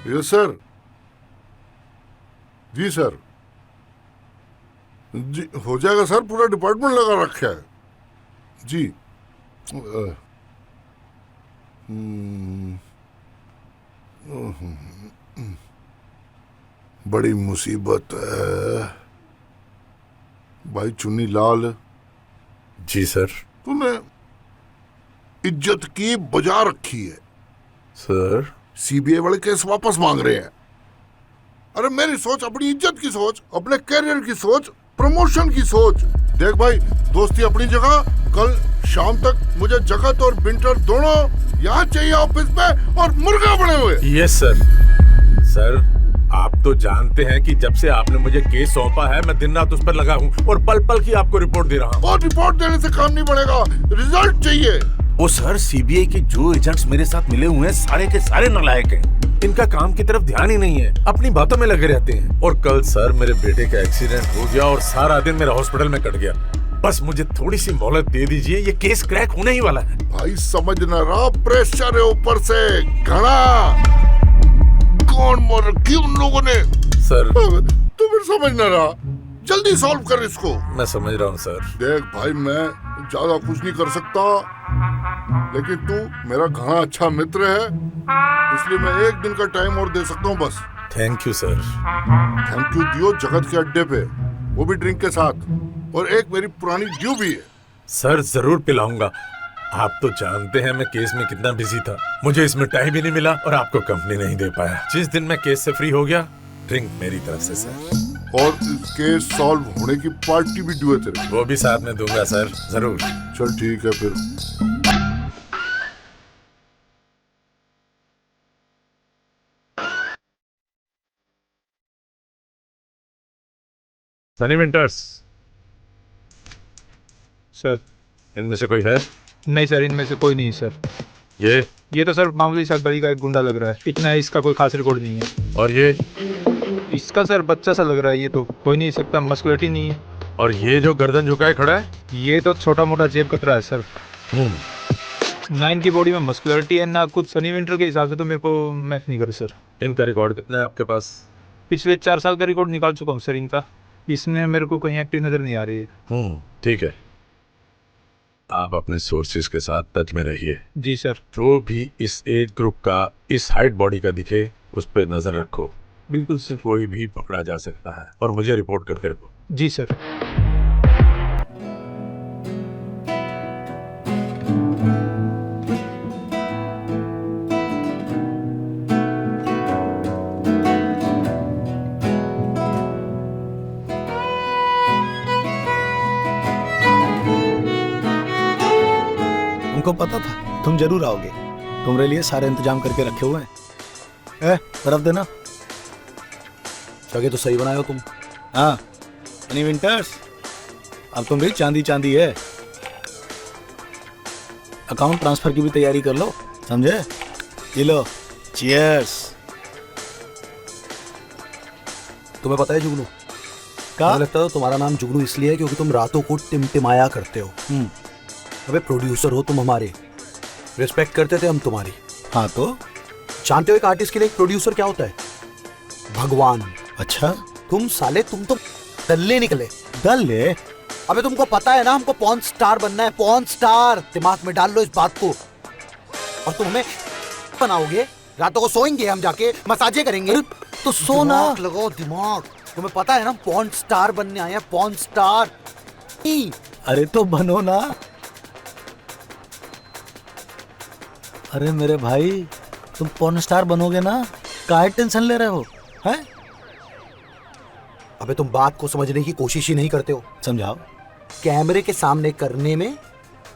Yes sir. जी सर। जी हो जाएगा सर, पूरा डिपार्टमेंट लगा रखा है जी। बड़ी मुसीबत है भाई चुन्नी लाल। जी सर। तूने इज्जत की बजा रखी है सर। सीबीआई वाले केस वापस मांग रहे हैं। अरे मेरी सोच, अपनी इज्जत की सोच, अपने कैरियर की सोच, प्रमोशन की सोच। देख भाई, दोस्ती अपनी जगह, कल शाम तक मुझे जगत और बिंटर दोनों यहाँ चाहिए ऑफिस में, और मुर्गा बने हुए। Yes sir. सर आप तो जानते हैं कि जब से आपने मुझे केस सौंपा है मैं दिन रात उस पर लगा हूँ और पल पल की आपको रिपोर्ट दे रहा हूँ। और रिपोर्ट देने से काम नहीं बढ़ेगा, रिजल्ट चाहिए। ओ सर, सीबीआई के जो एजेंट्स मेरे साथ मिले हुए हैं सारे के सारे नालायक हैं। इनका काम की तरफ ध्यान ही नहीं है, अपनी बातों में लगे रहते हैं। और कल सर मेरे बेटे का एक्सीडेंट हो गया और सारा दिन मेरा हॉस्पिटल में कट गया। बस मुझे थोड़ी सी मोहलत दे दीजिए, ये केस क्रैक होने ही वाला है। भाई समझ न रहा, प्रेशर है ऊपर से घना। कौन मर की उन लोगों ने? सर तू फिर समझ न रहा, जल्दी सॉल्व कर इसको। मैं समझ रहा हूँ सर। देख भाई, मैं ज्यादा कुछ नहीं कर सकता, लेकिन तू मेरा घना अच्छा मित्र है, इसलिए मैं एक दिन का टाइम और दे सकता हूँ बस। Thank you sir. Thank you दियो जगत के अड्डे पे, वो भी ड्रिंक के साथ, और एक मेरी पुरानी ड्यू भी है। सर जरूर पिलाऊंगा। आप तो जानते हैं मैं केस में कितना बिजी था, मुझे इसमें टाइम ही नहीं मिला और आपको कंपनी नहीं दे पाया। जिस दिन मैं केस से फ्री हो गया, ड्रिंक मेरी तरफ से सर। और केस सॉल्व होने की पार्टी भी ड्यू है तेरे। वो भी साथ में दूंगा सर, जरूर। चल ठीक है फिर। Sunny winters sir. इनमें से कोई है? नहीं सर, इनमें से कोई नहीं सर। ये तो सर मामूली सा गली का एक गुंडा लग रहा है, इतना इसका कोई खास रिकॉर्ड नहीं है। और ये? इसका सर बच्चा सा लग रहा है, ये तो कोई नहीं सकता, मस्कुलिटी नहीं है। और ये जो गर्दन झुकाए खड़ा है? ये तो छोटा मोटा जेब कतरा है सर। ना इनकी बॉडी में मस्कुलिटी है, ना कुछ। सनी विंटर के हिसाब से तो मेरे को मैच नहीं करे सर। इनका रिकॉर्ड कितना है आपके पास? पिछले 4 साल का रिकॉर्ड निकाल चुका हूँ सर इनका। इसमें मेरे को कहीं एक्टिव नजर नहीं आ रही है। ठीक है, आप अपने सोर्सेज के साथ टच में रहिए। जी सर। जो भी इस एज ग्रुप का, इस हाइट बॉडी का दिखे, उस पर नजर रखो। बिल्कुल सर। कोई भी पकड़ा जा सकता है, और मुझे रिपोर्ट करते रहो। जी सर। हमको पता था तुम जरूर आओगे, तुम्हारे लिए सारे इंतजाम करके रखे हुए हैं। तरफ देना। जगह तो सही बनाए हो तुम। हाँ सनी विंटर्स, अब तुम भी चांदी चांदी है। अकाउंट ट्रांसफर की भी तैयारी कर लो, समझे? ये लो, चीयर्स। तुम्हें पता है जुगनू, का लगता है तुम्हारा नाम जुगनू इसलिए है क्योंकि तुम रातों को टिमटिमाया करते हो। अबे प्रोड्यूसर हो तुम हमारे, रिस्पेक्ट करते थे हम तुम्हारी। हाँ तो जानते हो एक आर्टिस्ट के लिए एक प्रोड्यूसर क्या होता है? भगवान। अच्छा, तुम साले, तुम तो दल्ले निकले। दल्ले? अबे तुमको पता है ना हमको पॉर्न स्टार बनना है, पॉर्न स्टार। दिमाग में डाल लो इस बात को। और तुम हमें बनाओगे, रातों को सोएंगे हम जाके, मसाजे करेंगे। तो सोना लगाओ दिमाग। तुम्हें पता है ना पॉर्न स्टार बनने आए हैं, पॉर्न स्टार। अरे तो बनो ना। अरे मेरे भाई, तुम पॉर्न स्टार बनोगे ना, काहे टेंशन ले रहे हो? हैं? अबे तुम बात को समझने की कोशिश ही नहीं करते हो। समझाओ। कैमरे के सामने करने में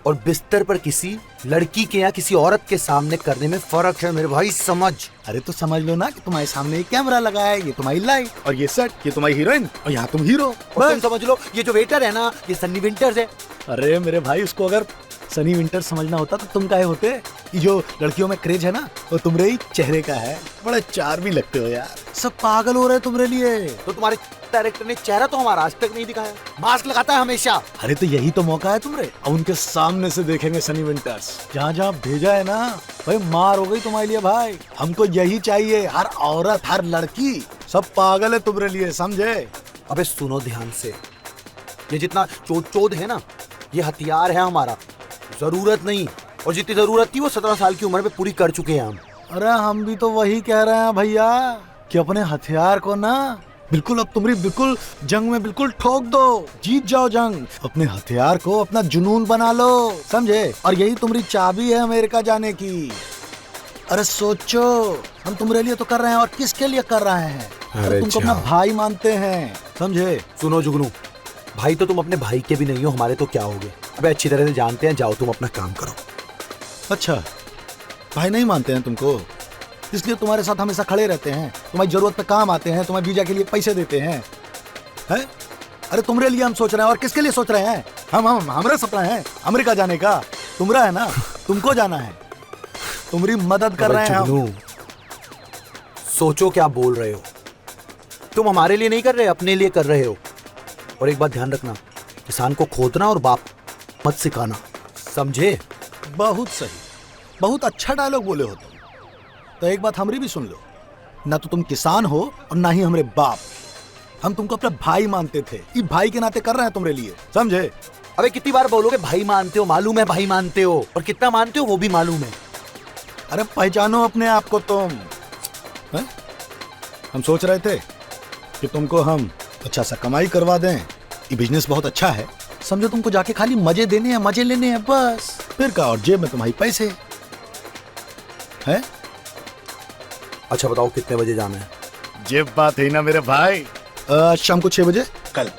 और बिस्तर पर किसी लड़की के या किसी औरत के सामने करने में फर्क है मेरे भाई, समझ। अरे तो समझ लो ना कि तुम्हारे सामने एक कैमरा लगा है, ये तुम्हारी लाइट और ये सेट, ये तुम्हारी हीरोइन और यहाँ तुम हीरो। और तुम समझ लो ये जो वेटर है ना, ये सन्नी विंटर्स है। अरे मेरे भाई, उसको अगर सनी विंटर समझना होता तो तुम काहे होते। ये जो लड़कियों में क्रेज है ना, वो तुम्हारे ही चेहरे का है। बड़े चार्मी लगते हो यार, सब पागल हो रहे हैं तुम्हारे लिए। तो तुम्हारे डायरेक्टर ने चेहरा तो हमारा आज तक नहीं दिखाया, मास्क लगाता है हमेशा। अरे तो यही तो मौका है तुम्हारे, अब उनके सामने से देखेंगे सनी विंटर्स। जहाँ जहाँ भेजा है ना भाई, मार हो गई तुम्हारे लिए भाई। हमको यही चाहिए, हर औरत हर लड़की सब पागल है तुम्हारे लिए, समझे। अबे सुनो ध्यान से, ये जितना चोद है ना, ये हथियार है हमारा, जरूरत नहीं। और जितनी जरूरत थी वो 17 साल की उम्र में पूरी कर चुके हैं हम। अरे हम भी तो वही कह रहे हैं भैया कि अपने हथियार को ना बिल्कुल अब तुम्हारी बिल्कुल जंग में बिल्कुल ठोक दो, जीत जाओ जंग। अपने हथियार को अपना जुनून बना लो, समझे। और यही तुम्हारी चाबी है अमेरिका जाने की। अरे सोचो, हम तुम्हारे लिए तो कर रहे हैं और किसके लिए कर रहे हैं। अरे तुमको अपना भाई मानते हैं, समझे। सुनो जुगनू, भाई तो तुम अपने भाई के भी नहीं हो, हमारे तो क्या होगे। अबे अच्छी तरह से जानते हैं, जाओ तुम अपना काम करो। अच्छा, भाई नहीं मानते हैं तुमको, इसलिए तुम्हारे साथ हमेशा खड़े रहते हैं, तुम्हारी जरूरत पे काम आते हैं, तुम्हारे वीजा के लिए पैसे देते हैं, हैं? अरे तुम्हारे लिए हम सोच रहे हैं, और किसके लिए सोच रहे हैं। हमारा सपना है अमेरिका जाने का, तुम्हारा है ना, तुमको जाना है, तुम्हारी मदद कर रहे हैं हम। सोचो क्या बोल रहे हो, तुम हमारे लिए नहीं कर रहे, अपने लिए कर रहे हो। और एक बात ध्यान रखना, किसान को खोदना और बाप मत सिखाना, समझे। बहुत सही, बहुत अच्छा डायलॉग बोले हो तुम। तो एक बात हमारी भी सुन लो, ना तो तुम किसान हो और ना ही हमारे बाप। हम तुमको अपना भाई मानते थे, ये भाई के नाते कर रहे हैं तुम्हारे लिए, समझे। अबे कितनी बार बोलोगे भाई मानते हो, मालूम है भाई मानते हो, और कितना मानते हो वो भी मालूम है। अरे पहचानो अपने आप को तुम, है? हम सोच रहे थे कि तुमको हम अच्छा सा कमाई करवा दें, ये बिजनेस बहुत अच्छा है, समझो। तुमको जाके खाली मजे देने हैं, मजे लेने हैं बस। फिर का, और जेब में तुम्हारी पैसे हैं। अच्छा बताओ कितने बजे जाना है। जेब बात है ना मेरे भाई। शाम को 6 बजे कल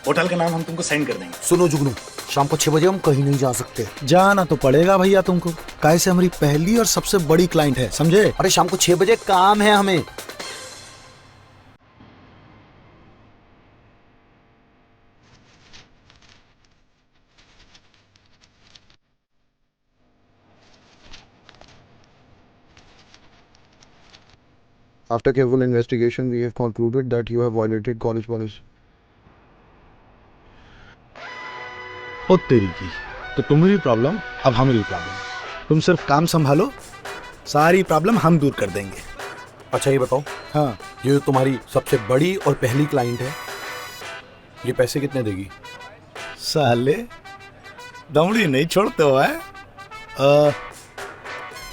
होटल का नाम हम तुमको सेंड कर देंगे। सुनो जुगनू, शाम को 6 बजे हम कहीं नहीं जा सकते। जाना तो पड़ेगा भैया तुमको, काहे से हमारी पहली और सबसे बड़ी क्लाइंट है, समझे। अरे शाम को 6 बजे काम है हमें। After careful investigation, we have concluded that you have violated college policy. ओ तेरी की, तो तुम्हारी प्रॉब्लम अब हमारी प्रॉब्लम। तुम सिर्फ काम संभालो, सारी प्रॉब्लम हम दूर कर देंगे। अच्छा ये बताओ, हाँ, ये जो तुम्हारी सबसे बड़ी और पहली क्लाइंट है, ये पैसे कितने देगी। साले दमड़ी नहीं छोड़ते हो है।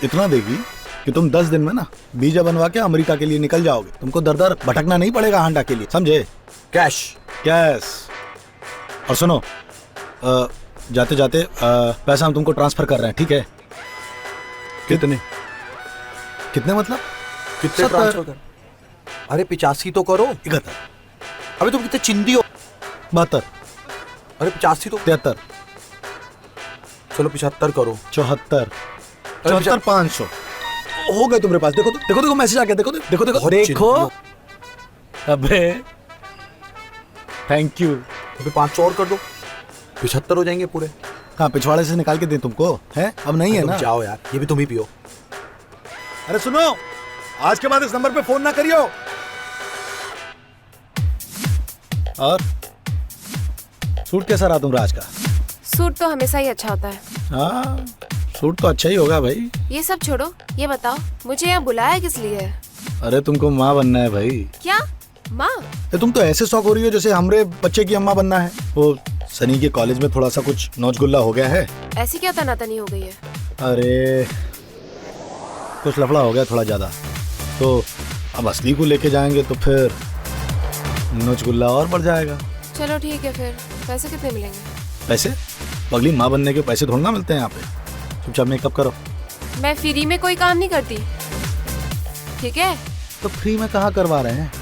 इतना देगी कि तुम 10 दिन में ना वीजा बनवा के अमेरिका के लिए निकल जाओगे। तुमको दर दर भटकना नहीं पड़ेगा हांडा के लिए, समझे। Cash cash. और सुनो, जाते जाते पैसा हम तुमको ट्रांसफर कर रहे हैं, ठीक है। कितने कितने मतलब कितने ट्रांसफर कर। अरे 85 तो करो। 71। अबे तुम कितने चिंदी हो। 72। अरे 85 तो 73। चलो 75 करो। 74। 74 500 हो गए तुम्हारे पास। देखो तो, देखो देखो मैसेज आ गया, देखो देखो देखो देखो। अबे थैंक यू। अबे 500 और कर दो, 75 हो जाएंगे पूरे। कहाँ पिछवाड़े से निकाल के दें तुमको, है अब नहीं है ना। जाओ यार, ये भी तुम ही पियो। अरे सुनो, आज के बाद इस नंबर पे फोन ना करियो। और सूट कैसा रहा तुम्हारा आज का। सूट तो हमेशा ही अच्छा होता है। हाँ सूट तो अच्छा ही होगा भाई। ये सब छोड़ो, ये बताओ मुझे यहाँ बुलाया किस लिए है। अरे तुमको माँ बनना है भाई। क्या माँ। तुम तो ऐसे शौक हो रही हो जैसे हमरे बच्चे की अम्मा बनना है। वो सनी के कॉलेज में थोड़ा सा कुछ नौचगुल्ला हो गया है। ऐसी क्या तनातनी हो गई है। अरे कुछ लफड़ा हो गया थोड़ा ज्यादा, तो अब असली को लेके जाएंगे तो फिर नौचगुल्ला और बढ़ जाएगा। चलो ठीक है, फिर पैसे कितने मिलेंगे। पैसे अगली माँ बनने के पैसे थोड़ा ना मिलते हैं यहाँ पे। चुपचाप मेकअप करो। मैं फ्री में कोई काम नहीं करती, ठीक है। तो फ्री में कहाँ करवा रहे हैं।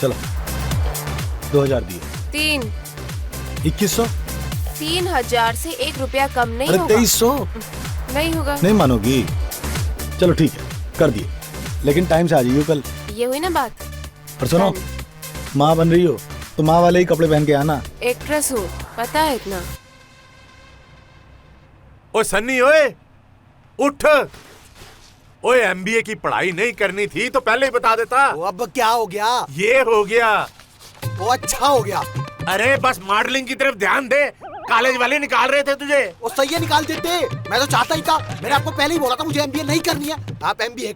चलो 2000 दिए। 3 2100 3000 से 1 रुपया कम नहीं अरे होगा। 2300 नहीं होगा। नहीं मानोगी? चलो ठीक है, कर दिए, लेकिन टाइम से आ जाइयो कल। ये हुई ना बात। और सुनो, माँ बन रही हो तो माँ वाले ही कपड़े पहन के आना। एक्ट्रेस हूँ, पता है इतना। ओ सन्नी, ओए उठ। ओए एमबीए की पढ़ाई नहीं करनी थी तो पहले ही बता देता। वो अब क्या हो गया? ये हो गया। वो अच्छा हो गया। अरे बस मॉडलिंग की तरफ ध्यान दे, कॉलेज वाले निकाल रहे थे तुझे। वो सही है, निकाल देते। मैं तो चाहता ही था, मैंने आपको पहले ही बोला था मुझे एमबीए नहीं करनी है। आप एमबीए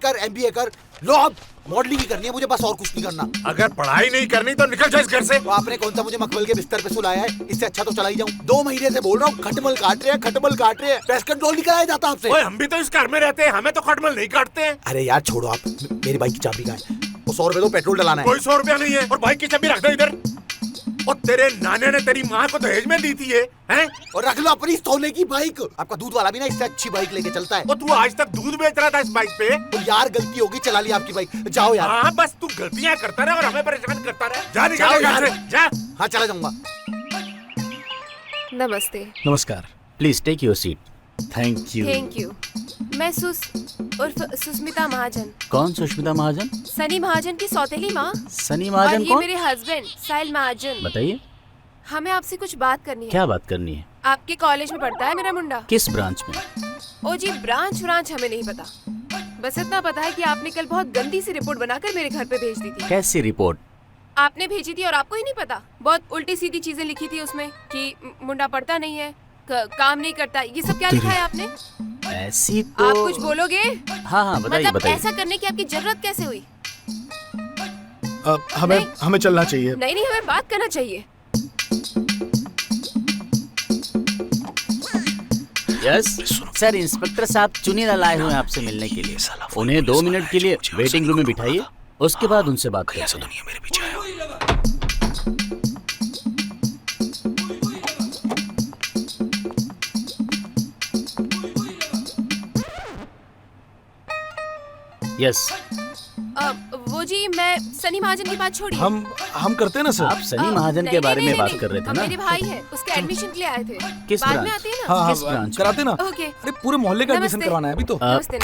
कर लो। अब मॉडलिंग ही करनी है मुझे, बस और कुछ नहीं करना। अगर पढ़ाई नहीं करनी तो निकल जाओ इस घर से। तो आपने कौन सा मुझे मखमल के बिस्तर पे सुलाया है? इससे अच्छा तो चला ही जाऊं। 2 महीने से बोल रहा हूँ, खटमल काट रहे हैं। पेस्ट कंट्रोल नहीं कराया जाता आपसे। ओए हम भी तो इस घर में रहते हैं, हमें तो खटमल नहीं काटते हैं। अरे यार छोड़ो आप, मेरी बाइक की चाबी कहाँ है? वो 100 रुपए दो, पेट्रोल डलाना है। कोई 100 रुपया नहीं है, और बाइक की चाबी रख दो इधर। और तेरे नाने ने तेरी माँ को दहेज में दी थी ये, हैं? और रख लो अपनी सोने की बाइक। आपका दूध वाला भी ना इससे अच्छी बाइक लेके चलता है। और तू आज तक दूध बेच रहा था इस बाइक पे। तो यार गलती होगी, चला ली आपकी बाइक। जाओ यार। हाँ बस तू गलतियाँ करता रहा और हमें परेशान करता रहा। जा निकल जाओ यहाँ यार। से, जा। हाँ चला जाऊंगा। नमस्ते। नमस्कार। Please take your seat. Thank you. Thank you. मैं उर्फ सुष्मिता महाजन। कौन सुष्मिता महाजन? सनी महाजन की सौतेली माँ। सनी और महाजन ये कौन? मेरे हस्बैंड साहिल महाजन। बताइए, हमें आपसे कुछ बात करनी है। क्या बात करनी है? आपके कॉलेज में पढ़ता है मेरा मुंडा। किस ब्रांच में? ओ जी, ब्रांच हमें नहीं पता, बस इतना पता है कि आपने कल बहुत गंदी सी रिपोर्ट बनाकर मेरे घर पे भेज दी थी। कैसी रिपोर्ट? आपने भेजी थी और आपको ही नहीं पता। बहुत उल्टी सीधी चीजें लिखी थी उसमें कि मुंडा पढ़ता नहीं है, काम नहीं करता। ये सब क्या लिखा है आपने? ऐसी तो आप कुछ बोलोगे? हाँ बताइए मतलब बताइए। ऐसा करने की आपकी जरूरत कैसे हुई? हमें चलना चाहिए। नहीं, हमें बात करना चाहिए। यस सर, इंस्पेक्टर साहब चुनीला लाए हुए हैं आपसे मिलने के लिए। उन्हें 2 मिनट के लिए वेटिंग रूम में बिठाइए, उसके बाद उनसे बात करते हैं। मेरे पीछे आया। यस वो जी, मैं सनी महाजन की बात छोड़िए। हम करते हैं ना सर। आप सनी महाजन के बारे में बात कर रहे थे ना? मेरे भाई है, उसके एडमिशन के लिए आए थे। किस बाद में ब्रांच? आते हैं ना। हाँ किस ब्रांच? कराते ना। ओके। अरे पूरे मोहल्ले का एडमिशन नमस्ते। करवाना है अभी तो। नमस्ते।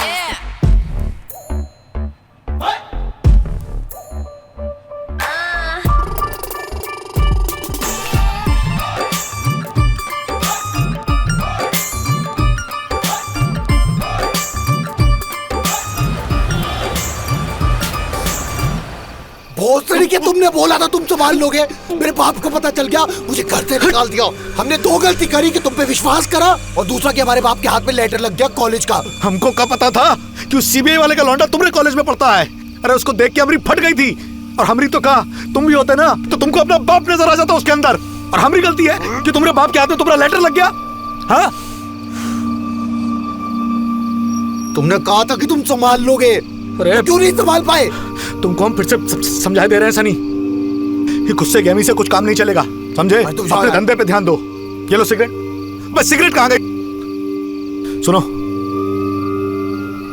भोसड़ी के तुमने बोला था तुम संभाल लोगे। मेरे बाप को पता चल गया, मुझे घर से निकाल दिया। हमने 2 गलती करी कि तुम पे विश्वास करा, और दूसरा कि हमारे बाप के हाथ में लेटर लग गया कॉलेज का। हमको क्या पता था कि उस सीबीआई वाले का लौंडा तुम्हारे कॉलेज में पढ़ता है। अरे उसको देख के हमरी फट गई थी, और हमरी तो कहा तुम भी होते ना तो तुमको अपना बाप नजर आ जाता उसके अंदर। और हमरी गलती है कि तुम्हारे बाप के हाथ में तुम्हारा लेटर लग गया। हाँ, तुमने कहा था कि तुम संभाल लोगे, अरे क्यों नहीं संभाल पाए? तुमको हम फिर से समझा दे रहे हैं सनी, ये गुस्से गहमी से कुछ काम नहीं चलेगा, समझे? अपने धंधे पे ध्यान दो। ये लो सिगरेट। बस सिगरेट कहाँ गई? सुनो,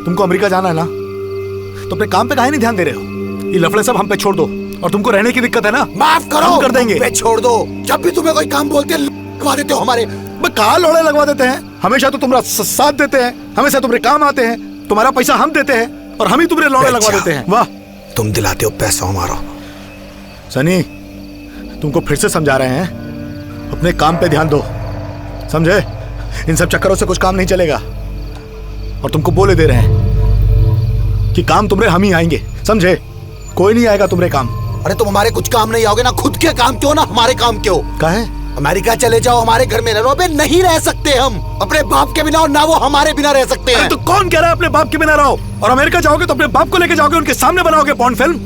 तुमको अमेरिका जाना है ना, तो अपने काम पे काहे नहीं ध्यान दे रहे हो? ये लफड़े सब हम पे छोड़ दो, और तुमको रहने की दिक्कत है ना, माफ करो, हम कर देंगे। पे छोड़ दो। जब भी तुम्हें कोई काम बोलते हैं लगवा देते हो हमारे। कहाँ लोड़े लगवा देते हैं? हमेशा तो तुम्हारा साथ देते हैं, हमेशा तुम्हारे काम आते हैं, तुम्हारा पैसा हम देते हैं और हम ही तुम्हारे लोड़े लगवा देते हैं। वाह, तुम दिलाते हो पैसा हमारा। सनी, तुमको फिर से समझा रहे हैं, अपने काम पे ध्यान दो, समझे? इन सब चक्करों से कुछ काम नहीं चलेगा, और तुमको बोले दे रहे हैं कि काम तुम्हारे हम ही आएंगे, समझे? कोई नहीं आएगा तुम्हारे काम। अरे तुम हमारे कुछ काम नहीं आओगे ना, खुद के काम क्यों ना हमारे काम क्यों? काहे? अमेरिका चले जाओ, हमारे घर में रहो। अबे नहीं रह सकते हम अपने बाप के बिना, और ना वो हमारे बिना रह सकते हैं। तो कौन कह रहा है अपने बाप के बिना रहो? और अमेरिका जाओगे तो अपने बाप को लेके जाओगे, उनके सामने बनाओगे पॉर्न फिल्म?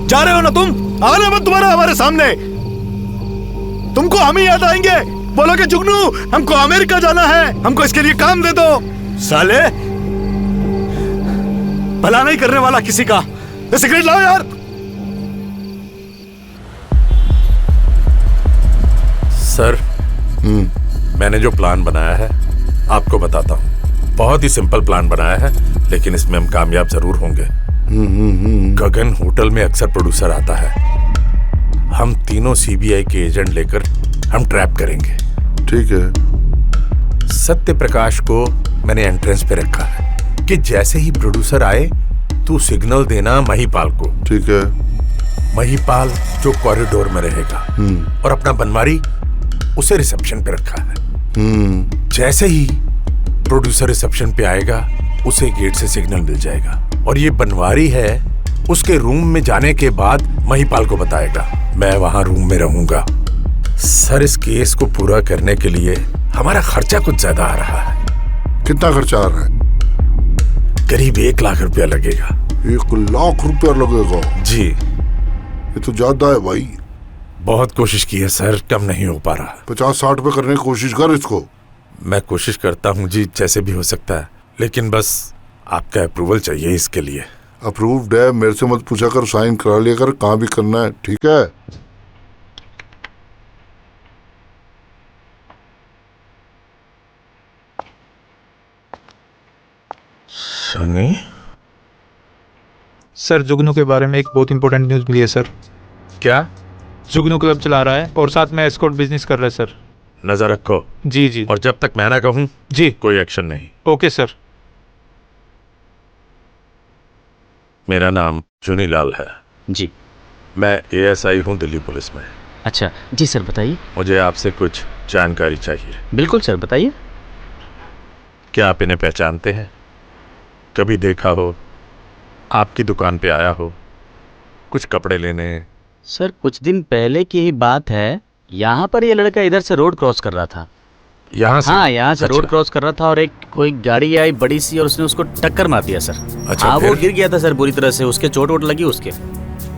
जा रहे हो ना तुम? आना मत तुम्हारा हमारे सामने, तुमको हम ही याद आएंगे। बोलोगे जुगनू हमको अमेरिका जाना है, हमको इसके लिए काम दे दो। साले, भला नहीं करने वाला किसी का। ये सिगरेट लाओ यार। सर, मैंने जो प्लान बनाया है आपको बताता हूँ। बहुत ही सिंपल प्लान बनाया है, लेकिन इसमें हम कामयाब जरूर होंगे। गगन होटल में अक्सर प्रोड्यूसर आता है, हम तीनों सीबीआई के एजेंट लेकर हम ट्रैप करेंगे। ठीक है। सत्य प्रकाश को मैंने एंट्रेंस पे रखा है कि जैसे ही प्रोड्यूसर आए तू सिग्नल देना महिपाल को। ठीक है। महिपाल जो कॉरिडोर में रहेगा और अपना बनवारी उसे रिसेप्शन पे रखा है। जैसे ही प्रोड्यूसर रिसेप्शन पे आएगा उसे गेट से सिग्नल मिल जाएगा और ये बनवारी है उसके रूम में जाने के बाद महिपाल को बताएगा। मैं वहां रूम में रहूंगा। सर इस केस को पूरा करने के लिए हमारा खर्चा कुछ ज्यादा आ रहा है। कितना खर्चा आ रहा है? करीब 1 लाख रुपया लगेगा। 1 लाख रुपया लगेगा? जी। ये तो ज्यादा है भाई। बहुत कोशिश की है सर, कम नहीं हो पा रहा। 50-60 पे करने की कोशिश कर इसको। मैं कोशिश करता हूँ जी, जैसे भी हो सकता है, लेकिन बस आपका अप्रूवल चाहिए इसके लिए। अप्रूव्ड है, मेरे से मत पूछा कर, साइन करा लिया कर, कहाँ भी करना है। ठीक है। सनी सर जुगनू के बारे में एक बहुत इंपॉर्टेंट न्यूज़ मिली है सर। क्या? जुगनू क्लब चला रहा है और साथ में एस्कॉर्ट बिजनेस कर रहा है सर। नजर रखो। जी जी। और जब तक मैं ना कहूँ जी कोई एक्शन नहीं। Okay sir. मेरा नाम चुनीलाल है जी। मैं एएसआई हूँ दिल्ली पुलिस में। अच्छा जी सर, बताइए। मुझे आपसे कुछ जानकारी चाहिए। बिल्कुल सर, बताइए। क्या आप इन्हें पहचानते हैं? कभी देखा हो? आपकी दुकान पे आया हो कुछ कपड़े लेने? सर कुछ दिन पहले की ही बात है, यहाँ पर ये लड़का इधर से रोड क्रॉस कर रहा था। यहाँ से? हाँ, यहाँ से अच्छा। रोड क्रॉस कर रहा था और एक कोई गाड़ी आई बड़ी सी और उसने उसको टक्कर मार दिया सर। अच्छा, हाँ, वो फिर? गिर गया था सर बुरी तरह से, उसके चोट वोट लगी उसके,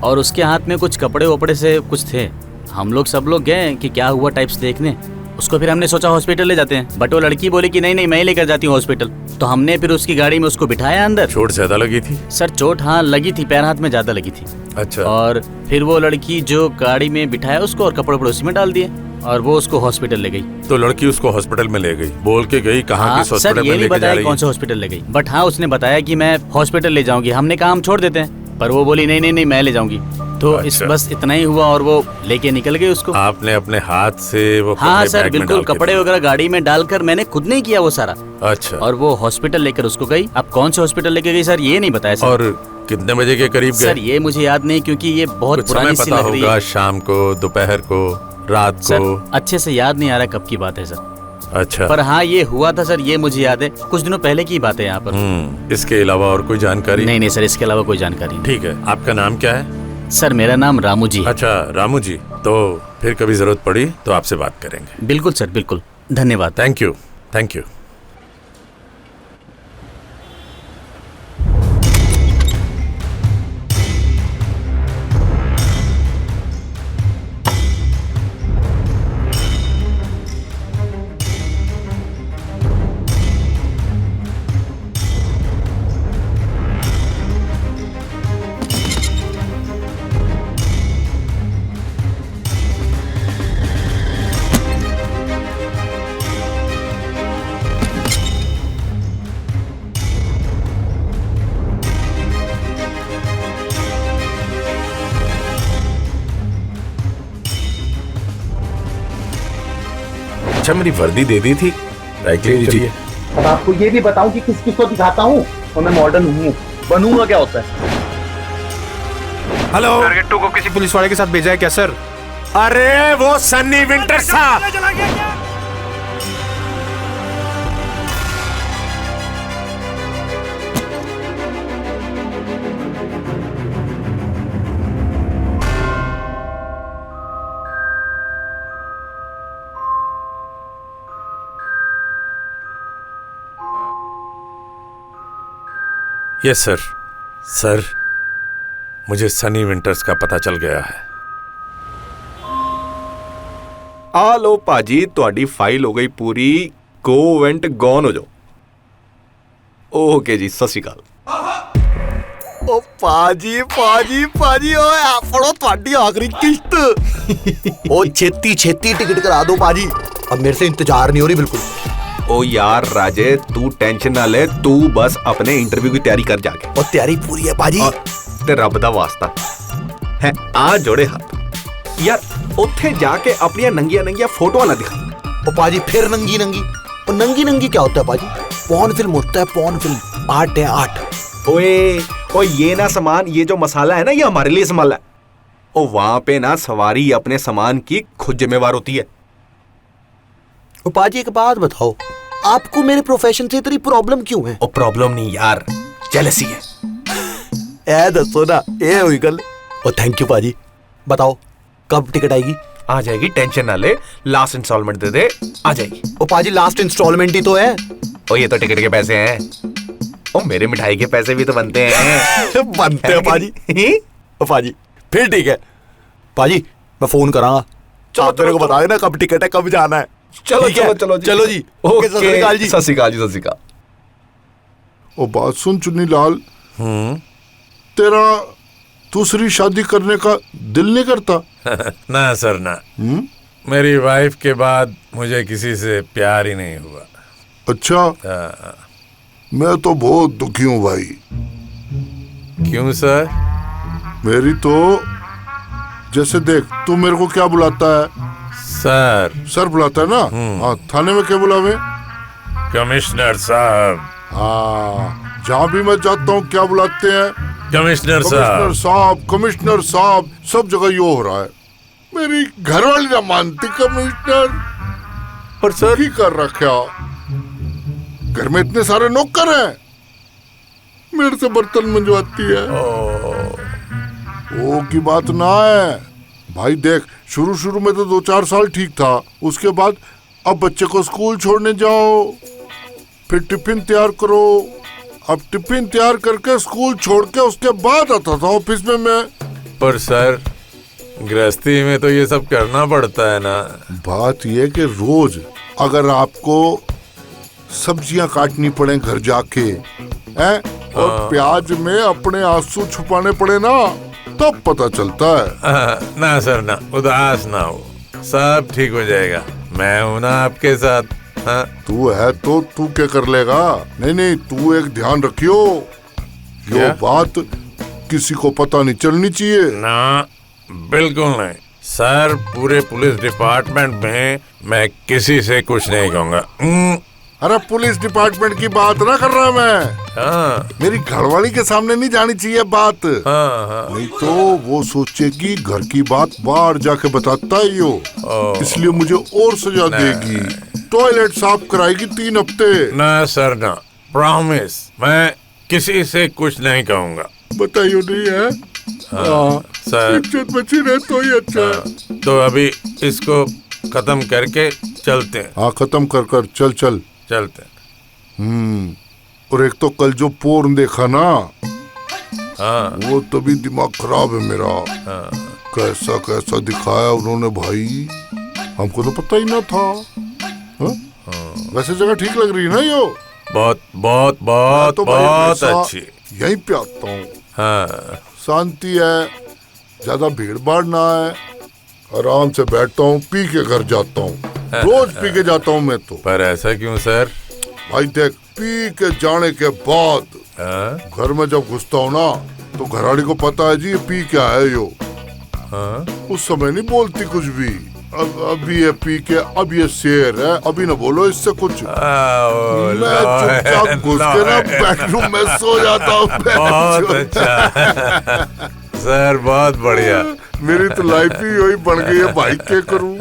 और उसके हाथ में कुछ कपड़े वपड़े से कुछ थे। हम लोग सब लोग गए कि क्या हुआ टाइप्स देखने उसको, फिर हमने सोचा हॉस्पिटल ले जाते हैं, बट वो लड़की बोली कि नहीं नहीं मैं लेकर जाती हूँ हॉस्पिटल। तो हमने फिर उसकी गाड़ी में उसको बिठाया अंदर। चोट ज्यादा लगी थी? सर चोट हाँ लगी थी, पैर हाथ में ज्यादा लगी थी। अच्छा। और फिर वो लड़की जो गाड़ी में बिठाया उसको और कपड़े वपड़े उसी में डाल दिए और वो उसको हॉस्पिटल ले गई। तो लड़की उसको हॉस्पिटल में ले गई, बोल के गई कहाँ हाँ, किस हॉस्पिटल सर में ये नहीं लेके जा बताया रही कौन से हॉस्पिटल ले गई, बट हाँ उसने बताया कि मैं हॉस्पिटल ले जाऊंगी। हमने कहा हम छोड़ देते हैं, पर वो बोली नहीं नहीं नहीं मैं ले जाऊंगी। तो अच्छा। बस इतना ही हुआ और वो लेके निकल गए उसको। आपने अपने हाथ से वो हाँ कपड़े सर बैग में बिल्कुल, डाल के कपड़े वगैरह गाड़ी में डालकर मैंने खुद नहीं किया वो सारा। अच्छा। और वो हॉस्पिटल लेकर उसको गई। अब कौन से हॉस्पिटल लेके गई सर ये नहीं बताया सर। और कितने बजे के करीब गए? सर ये मुझे याद नहीं क्योंकि ये बहुत कुछ पुरानी समय सी पता लग रही होगा? है शाम को, दोपहर को, रात को? सर अच्छे से याद नहीं आ रहा कब की बात है सर। अच्छा। पर हाँ ये हुआ था सर, ये मुझे याद है, कुछ दिनों पहले की बात है यहाँ पर। इसके अलावा और कोई जानकारी? नहीं नहीं सर, इसके अलावा कोई जानकारी नहीं। ठीक है। आपका नाम क्या है? सर मेरा नाम रामू जी है। अच्छा रामू जी, तो फिर कभी जरूरत पड़ी तो आपसे बात करेंगे। बिल्कुल सर बिल्कुल, धन्यवाद। Thank you. Thank you. अच्छा मेरी वर्दी दे दी थी, राइट जी। अब आपको ये भी बताऊं कि किस किस को दिखाता हूँ और मैं मॉडर्न हूँ, बनूंगा क्या होता है। हेलो, टारगेट 2 को किसी पुलिस वाले के साथ भेजा है क्या सर? अरे वो सनी विंटर था। Yes sir. सर मुझे सनी विंटर्स का पता चल गया है। आ लो पाजी, ਤੁਹਾਡੀ फाइल हो गई पूरी, गो वेंट गॉन हो जाओ। ओके जी, सत श्री अकाल। ओ पाजी पाजी पाजी, ओए आ फड़ो ਤੁਹਾਡੀ आखिरी किस्त। ओ छेती छेती टिकट करा दो पाजी, अब मेरे से इंतजार नहीं हो रही बिल्कुल। ओ यार राजे, तू टेंशन ना ले, तू बस अपने इंटरव्यू की तैयारी कर जाके। और तैयारी पूरी है पाजी। ते रब दा वास्ता है, आ जोड़े हाथ। यार उत्थे जाके अपनी नंगिया नंगिया फोटो ना दिखा। ओ पाजी फिर नंगी नंगी। और नंगी नंगी क्या होता है पाजी? पॉर्न फिल्म होता है, पॉर्न फिल्म। आर्ट है आर्ट। ओए ये ना सामान, ये जो मसाला है ना, ये हमारे लिए संभाला है। ओ वहां पे ना सवारी अपने सामान की खुद जिम्मेवार होती है। ओ पाजी एक बात बताओ, आपको मेरे प्रोफेशन से इतनी प्रॉब्लम क्यों है? ओ प्रॉब्लम नहीं यार, जेलसी है। ए दसो ना, ए हुई गल। ओ थैंक यू पाजी। बताओ कब टिकट आएगी? आ जाएगी, टेंशन ना ले। लास्ट इंस्टॉलमेंट दे दे, आ जाएगी। ओ पाजी लास्ट इंस्टॉलमेंट ही तो है। ओ ये तो टिकट के पैसे हैं। ओ मेरे मिठाई के पैसे भी तो बनते हैं। बनते हैं पाजी। ओ पाजी फिर ठीक है पाजी, मैं फोन करांगा। आप मेरे को बता देना कब टिकट है, कब जाना है। चलो चलो चलो जी। चलो जी। ओके सत श्री अकाल जी। सत श्री अकाल जी। सत श्री अकाल। ओ बात सुन चुन्नी लाल, तेरा दूसरी शादी करने का दिल नहीं करता? ना सर ना। मेरी वाइफ के बाद मुझे किसी से प्यार ही नहीं हुआ। अच्छा, मैं तो बहुत दुखी हूँ भाई। क्यों सर? मेरी तो जैसे देख, तू मेरे को क्या बुलाता है? सर। सर बुलाता है ना? हाँ, थाने में क्या बुलावे? कमिश्नर साहब। हाँ, जहाँ भी मैं जाता हूँ क्या बुलाते हैं? कमिश्नर साहब। कमिश्नर साहब, कमिश्नर साहब, सब जगह यो हो रहा है। मेरी घरवाली ना मानती कमिश्नर। पर सर ही कर रखा, घर में इतने सारे नौकर हैं, मेरे से बर्तन मंजवाती है। ओ की बात ना है भाई। देख, शुरू शुरू में तो 2-4 साल ठीक था, उसके बाद अब बच्चे को स्कूल छोड़ने जाओ, फिर टिफिन तैयार करो। अब टिफिन तैयार करके स्कूल छोड़ के उसके बाद आता था ऑफिस में मैं। पर सर गृहस्थी में तो ये सब करना पड़ता है ना। बात ये कि रोज अगर आपको सब्जियां काटनी पड़े घर जाके हैं, और प्याज में अपने आंसू छुपाने पड़े ना, तब पता चलता है। ना सर ना, उदास ना हो, सब ठीक हो जाएगा। मैं हूं ना आपके साथ। हाँ? तू है तो तू क्या कर लेगा? नहीं नहीं, तू एक ध्यान रखियो, ये बात किसी को पता नहीं चलनी चाहिए ना। बिल्कुल नहीं सर, पूरे पुलिस डिपार्टमेंट में मैं किसी से कुछ नहीं कहूँगा। अरे पुलिस डिपार्टमेंट की बात ना कर रहा मैं। हाँ। मेरी घरवाली के सामने नहीं जानी चाहिए बात। हाँ। नहीं तो वो सोचेगी घर की बात बाहर जाके बताता है यो, इसलिए मुझे और सजा देगी। टॉयलेट साफ कराएगी 3 हफ्ते। ना सर ना, प्रॉमिस, मैं किसी से कुछ नहीं कहूँगा। बताइयो नहीं है? हाँ, सर इज्जत बची रहे तो ही अच्छा है। तो अभी इसको खत्म करके चलते हैं। हाँ, खत्म कर चल चलते हैं। और एक तो कल जो पोर्न देखा ना, हाँ, वो तभी दिमाग खराब है मेरा। कैसा कैसा दिखाया उन्होंने भाई, हमको तो पता ही ना था। वैसे जगह ठीक लग रही है ना यो? बहुत बहुत बहुत तो बहुत अच्छी। यहीं पे आता हूँ। हाँ। शांति है, ज्यादा भीड़ भाड़ ना है, आराम से बैठता हूँ, पी के घर जाता हूँ। रोज पी के जाता हूँ मैं तो। पर ऐसा क्यों सर? भाई देख, पी के जाने के बाद घर में जब घुसता हूँ ना, तो घरवाली को पता है जी ये पी के आया यो। उस समय नहीं बोलती कुछ भी। अभी ये पी के, अब ये शेर है, अभी ना बोलो इससे कुछ। मैं चुपचाप घुस के ना बेडरूम में सो जाता हूँ। बहुत अच्छा सर, बहुत बढ़िया। मेरी तो लाइफ ही यही बन गई है भाई, क्या करूँ?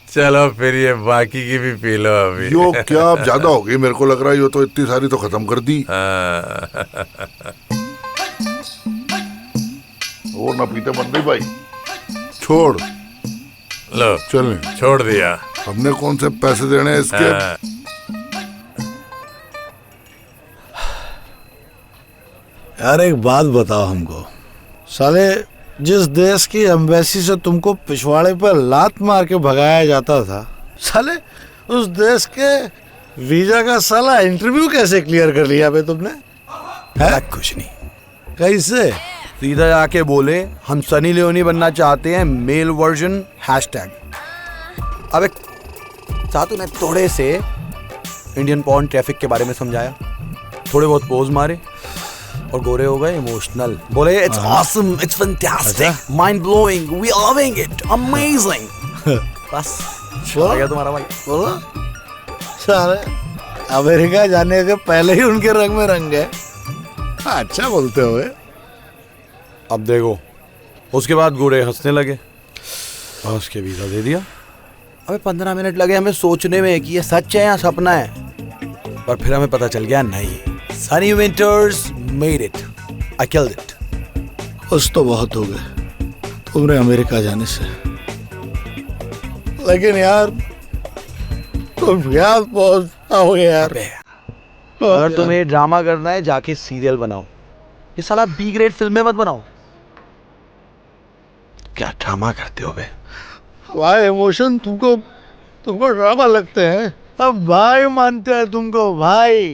चलो फिर ये बाकी की भी पी लो अभी। यो क्या अब ज्यादा हो गई मेरे को लग रहा है, यो तो इतनी सारी तो खत्म कर दी। और ना पीते बन गई भाई, छोड़। लो चल, छोड़ दिया। हमने कौन से पैसे देने हैं इसके? यार एक बात बताओ हमको, साले जिस देश की एम्बेसी से तुमको पिछवाड़े पर लात मार के भगाया जाता था, साले उस देश के वीजा का साला इंटरव्यू कैसे क्लियर कर लिया बे तुमने? कुछ नहीं। कैसे? सीधा जाके बोले हम सनी लियोनी बनना चाहते हैं, मेल वर्जन हैशटैग। अब एक साथ उन्हें थोड़े से इंडियन पॉर्न ट्रैफिक के बारे में समझाया, थोड़े बहुत पोज मारे, और गोरे हो गए इमोशनल। बोले it's awesome, it's fantastic, mind blowing, we are loving it, amazing. बस आ गया तुम्हारा भाई। बोलो सारे अमेरिका जाने के पहले ही उनके रंग में रंग गए। अच्छा बोलते हुए। अब देखो, उसके बाद गोरे हंसने लगे और उसके वीजा दे दिया। अबे 15 मिनट लगे हमें सोचने में कि ये सच है या सपना है, पर फिर हमें पता चल गया नहीं, Sunny winters made it, I killed it. खुश तो बहुत हो गए तुमने अमेरिका जाने से, लेकिन यार तुम याद बहुत आओगे यार। अगर तुम्हें ड्रामा करना है जाके सीरियल बनाओ, ये साला बी ग्रेड फिल्में मत बनाओ। क्या ड्रामा करते हो बे? भाई इमोशन तुमको ड्रामा लगते हैं। अब भाई मानते हैं तुमको भाई।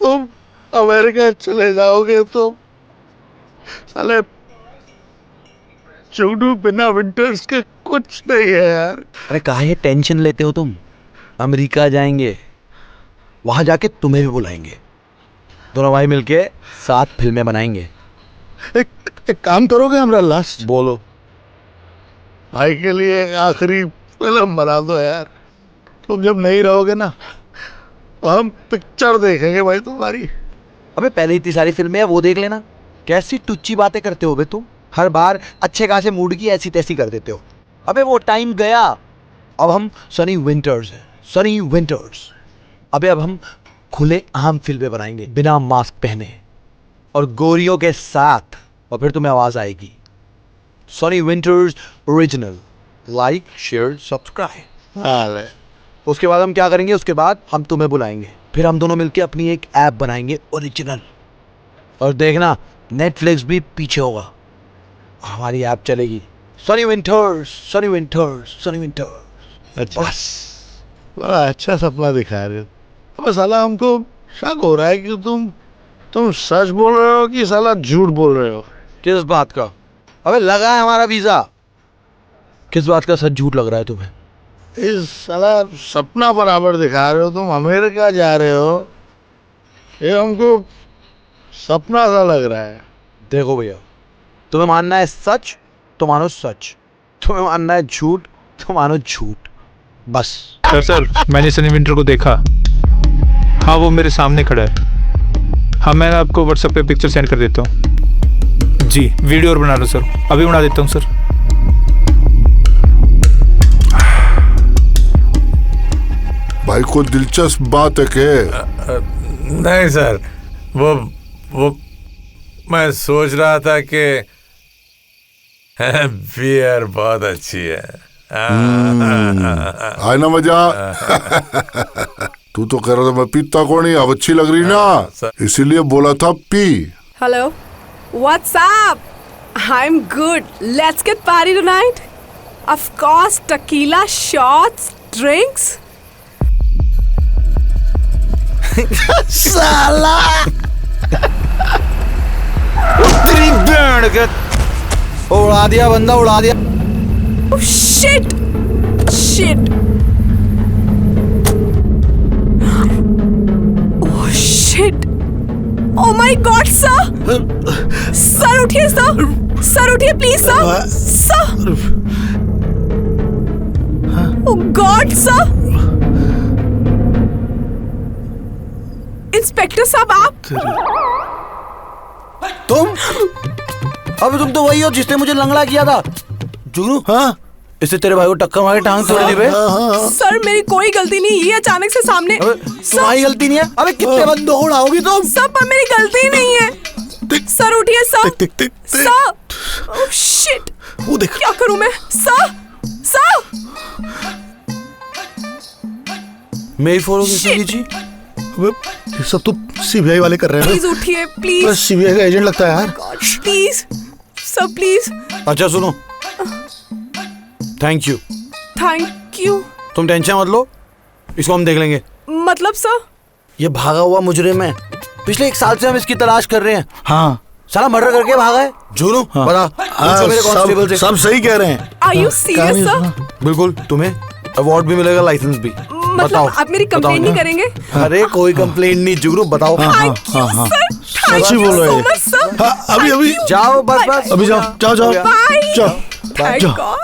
तुम अमेरिका चले जाओगे तो साले चुगडू बिना विंटर्स के कुछ नहीं है यार। अरे काहे टेंशन लेते हो तुम? अमेरिका जाएंगे, वहां जाके तुम्हें भी बुलाएंगे, दोनों भाई मिलके 7 फिल्में बनाएंगे। एक काम करोगे हमरा लास्ट? बोलो। भाई के लिए आखिरी फिल्म बना दो यार। तुम जब नहीं रहोगे ना तो हम पिक्चर देखेंगे भाई तुम्हारी। अबे पहले इतनी सारी फिल्में है, वो देख लेना। कैसी टुच्ची बातें करते हो बे तुम, हर बार अच्छे खासे मूड की ऐसी तैसी कर देते हो। अबे वो टाइम गया, अब हम सनी विंटर्स हैं, सनी विंटर्स। अबे अब हम खुले आम फिल्में बनाएंगे बिना मास्क पहने और गोरियों के साथ, और फिर तुम्हें आवाज आएगी Sunny winters original, like share subscribe. उसके बाद हम क्या करेंगे? उसके बाद हम तुम्हें बुलाएंगे, फिर हम दोनों मिलके अपनी एक ऐप बनाएंगे ओरिजिनल, और देखना नेटफ्लिक्स भी पीछे होगा, हमारी ऐप चलेगी Sunny winters, Sunny winters, Sunny winters. अच्छा, बड़ा अच्छा सपना दिखा रहे हो। अब साला हमको शक हो रहा है कि तुम सच बोल रहे हो कि साला झूठ बोल रहे हो। किस बात का? अबे लगा है हमारा वीजा। किस बात का सच झूठ लग रहा है तुम्हें? इस साला सपना बराबर दिखा रहे हो तुम, अमेरिका जा रहे हो, ये हमको सपना सा लग रहा है। देखो भैया, तुम्हें मानना है सच तो मानो सच, तुम्हें मानना है झूठ तो मानो झूठ, बस। सर मैंने सनी विंटर को देखा। हाँ वो मेरे सामने खड़ा है। हाँ मैं आपको व्हाट्सएप पे पिक्चर सेंड कर देता हूँ। जी वीडियो और बना लो सर, अभी बना देता हूँ सर। भाई कोई दिलचस्प बात है के? नहीं सर, वो मैं सोच रहा था कि बियर बहुत अच्छी है। आए ना मजा। तू तो कह रहा था मैं पीता कौन नहीं, अब अच्छी लग रही ना, इसीलिए बोला था P. Hello, what's up? I'm good. Let's get party tonight. Of course, tequila shots, drinks. साला तेरी बैंड के उड़ा दिया, बंदा उड़ा दिया। Oh shit! Shit! Oh shit! Oh my God, sir! Sir उठिए सर, सर उठिए please sir, sir. Oh God, sir. Inspector साहब आप? तुम? अब तुम तो वही हो जिसने मुझे लंगड़ा किया था। जुगनू, हाँ? इससे तेरे भाई को टक्कर मार के टांग तोड़ दी बे। सर मेरी कोई गलती नहीं, ये अचानक से सामने। तुम्हारी गलती नहीं है? अबे कितने बंदों को उड़ाओगी तुम? सर पर मेरी गलती नहीं है। सर उठिए सर। सर, ओह शिट, वो देख। क्या करूं मैं? Sir, sir. मेरी फोटो किसने खींची? ये सब तो सीबीआई वाले कर रहे हैं। प्लीज उठिए प्लीज। सीबीआई का एजेंट लगता है यार। Please sir, please. अच्छा सुनो, थैंक यू। Thank you. तुम टेंशन मत लो, इसको हम देख लेंगे। मतलब सर? ये भागा हुआ मुजरिम है, पिछले 1 साल से हम इसकी तलाश कर रहे हैं। हाँ, साला मर्डर करके भागा है। जुनू, बता। मेरे कांस्टेबल से सब सही कह रहे हैं। Are you serious sir? बिल्कुल, तुम्हें अवार्ड भी मिलेगा, लाइसेंस भी। मतलब आप मेरी कंप्लेन नहीं करेंगे? अरे कोई कंप्लेन नहीं जुगनू, बताओ। थैंक यू सर, सच्ची बोल रहे हैं। हाँ, अभी अभी जाओ बस बस अभी जाओ जाओ जाओ जाओ जाओ।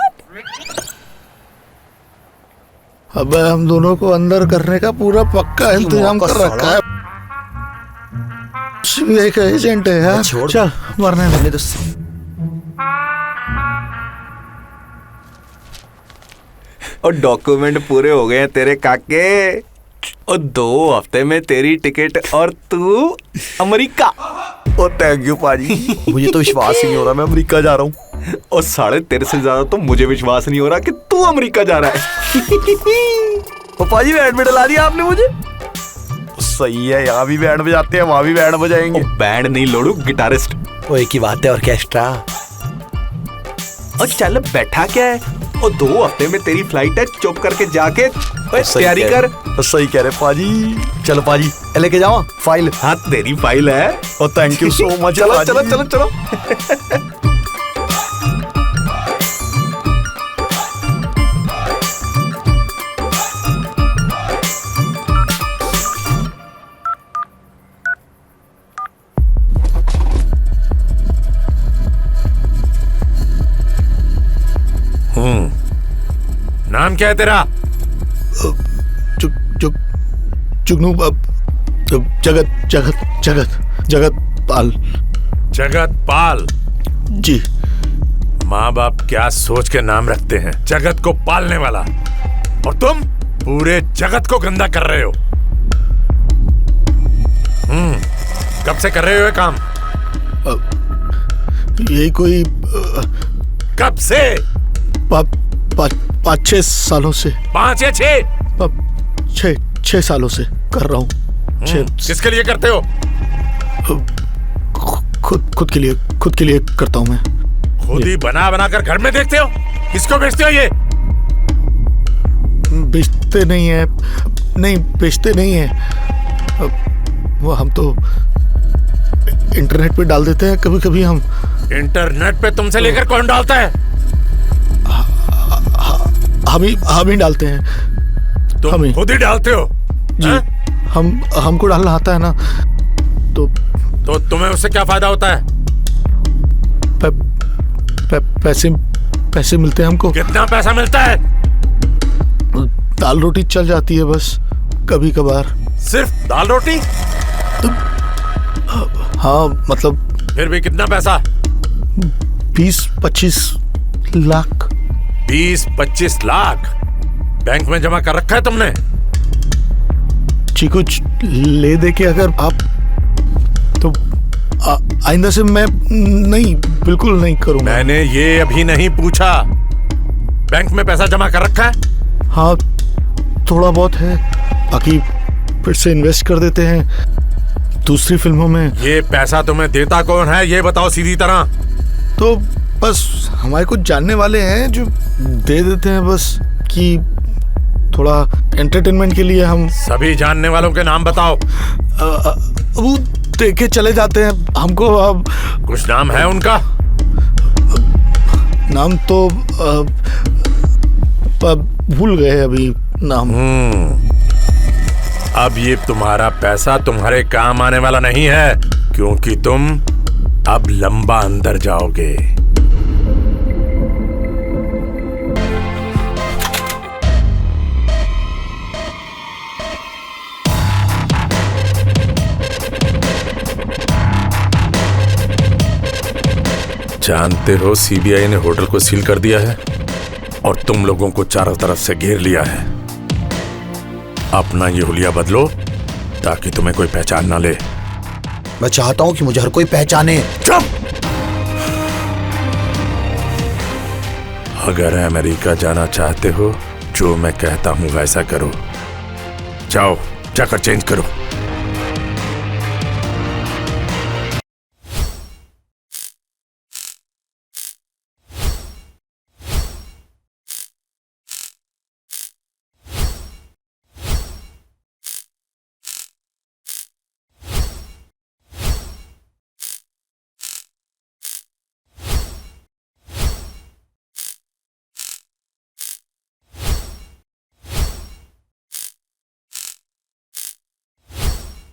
अब हम दोनों को अंदर करने का पूरा पक्का इंतजाम कर रखा है। सीबीआई का एजेंट है यार। चल मरने दे। तो और डॉक्यूमेंट पूरे हो गए हैं तेरे काके। और 2 हफ्ते में तेरी टिकट और तू अमेरिका। ओ थैंक यू पाजी। मुझे तो विश्वास ही नहीं हो रहा मैं अमेरिका जा रहा हूँ। और साढ़े तेरे से ज्यादा तो मुझे विश्वास नहीं हो रहा कि तू अमेरिका जा रहा है। ओ पाजी बैंड में डला दिया आपने मुझे। सही है, यहाँ भी बैंड बजाते हैं वहाँ भी बैंड बजाएंगे। बैंड नहीं लोड़ू, गिटारिस्ट। वो एक ही बात है ऑर्केस्ट्रा। और चल बैठा क्या है। और 2 हफ्ते में तेरी फ्लाइट है, चुप करके जाके तैयारी कर। सही कह रहे पाजी। चलो पाजी लेके जाओ फाइल। हाँ तेरी फाइल है। और थैंक यू सो मच। चलो चलो चलो चलो। नाम क्या है तेरा? जुगनू जगत जगत जगत जगत पाल। जगत पाल जी। माँ बाप क्या सोच के नाम रखते हैं, जगत को पालने वाला। और तुम पूरे जगत को गंदा कर रहे हो। कब से कर रहे हो ये काम? यही कोई कब से? 5-6 सालों से। 5 या 6? 6 सालों से कर रहा हूँ। किसके लिए करते हो? खुद के लिए करता हूँ मैं। खुद ही बना बना कर घर में देखते हो? किसको बेचते हो ये? बेचते नहीं है, नहीं बेचते नहीं है। वो हम तो इंटरनेट पे डाल देते हैं कभी कभी। हम इंटरनेट पे तुमसे लेकर कौन डालता है? हम ही डालते हैं। तुम खुद ही डालते हो? जी। हमको डालना आता है ना। तो तुम्हें उससे क्या फायदा होता है? पैसे मिलते हैं हमको। कितना पैसा मिलता है? दाल रोटी चल जाती है बस कभी कभार। सिर्फ दाल रोटी? हाँ मतलब। फिर भी कितना पैसा? 20-25 लाख। 20-25 लाख बैंक में जमा कर रखा है तुमने? जी कुछ ले दे के अगर आप तो आइंदा से मैं नहीं, बिल्कुल नहीं करूंगा। मैंने ये अभी नहीं पूछा। बैंक में पैसा जमा कर रखा है? हाँ थोड़ा बहुत है, बाकी फिर से इन्वेस्ट कर देते हैं दूसरी फिल्मों में। ये पैसा तुम्हें देता कौन है ये बताओ सीधी तरह। तो बस हमारे कुछ जानने वाले हैं जो दे देते हैं बस, कि थोड़ा एंटरटेनमेंट के लिए। हम सभी जानने वालों के नाम बताओ। वो देखे चले जाते हैं हमको। अब कुछ नाम है उनका? नाम तो भूल गए अभी नाम। अब ये तुम्हारा पैसा तुम्हारे काम आने वाला नहीं है, क्योंकि तुम अब लंबा अंदर जाओगे। जानते हो सीबीआई ने होटल को सील कर दिया है और तुम लोगों को चारों तरफ से घेर लिया है। अपना ये हुलिया बदलो ताकि तुम्हें कोई पहचान ना ले। मैं चाहता हूं कि मुझे हर कोई पहचाने। चुप! अगर अमेरिका जाना चाहते हो, जो मैं कहता हूं वैसा करो। जाओ, जाकर चेंज करो।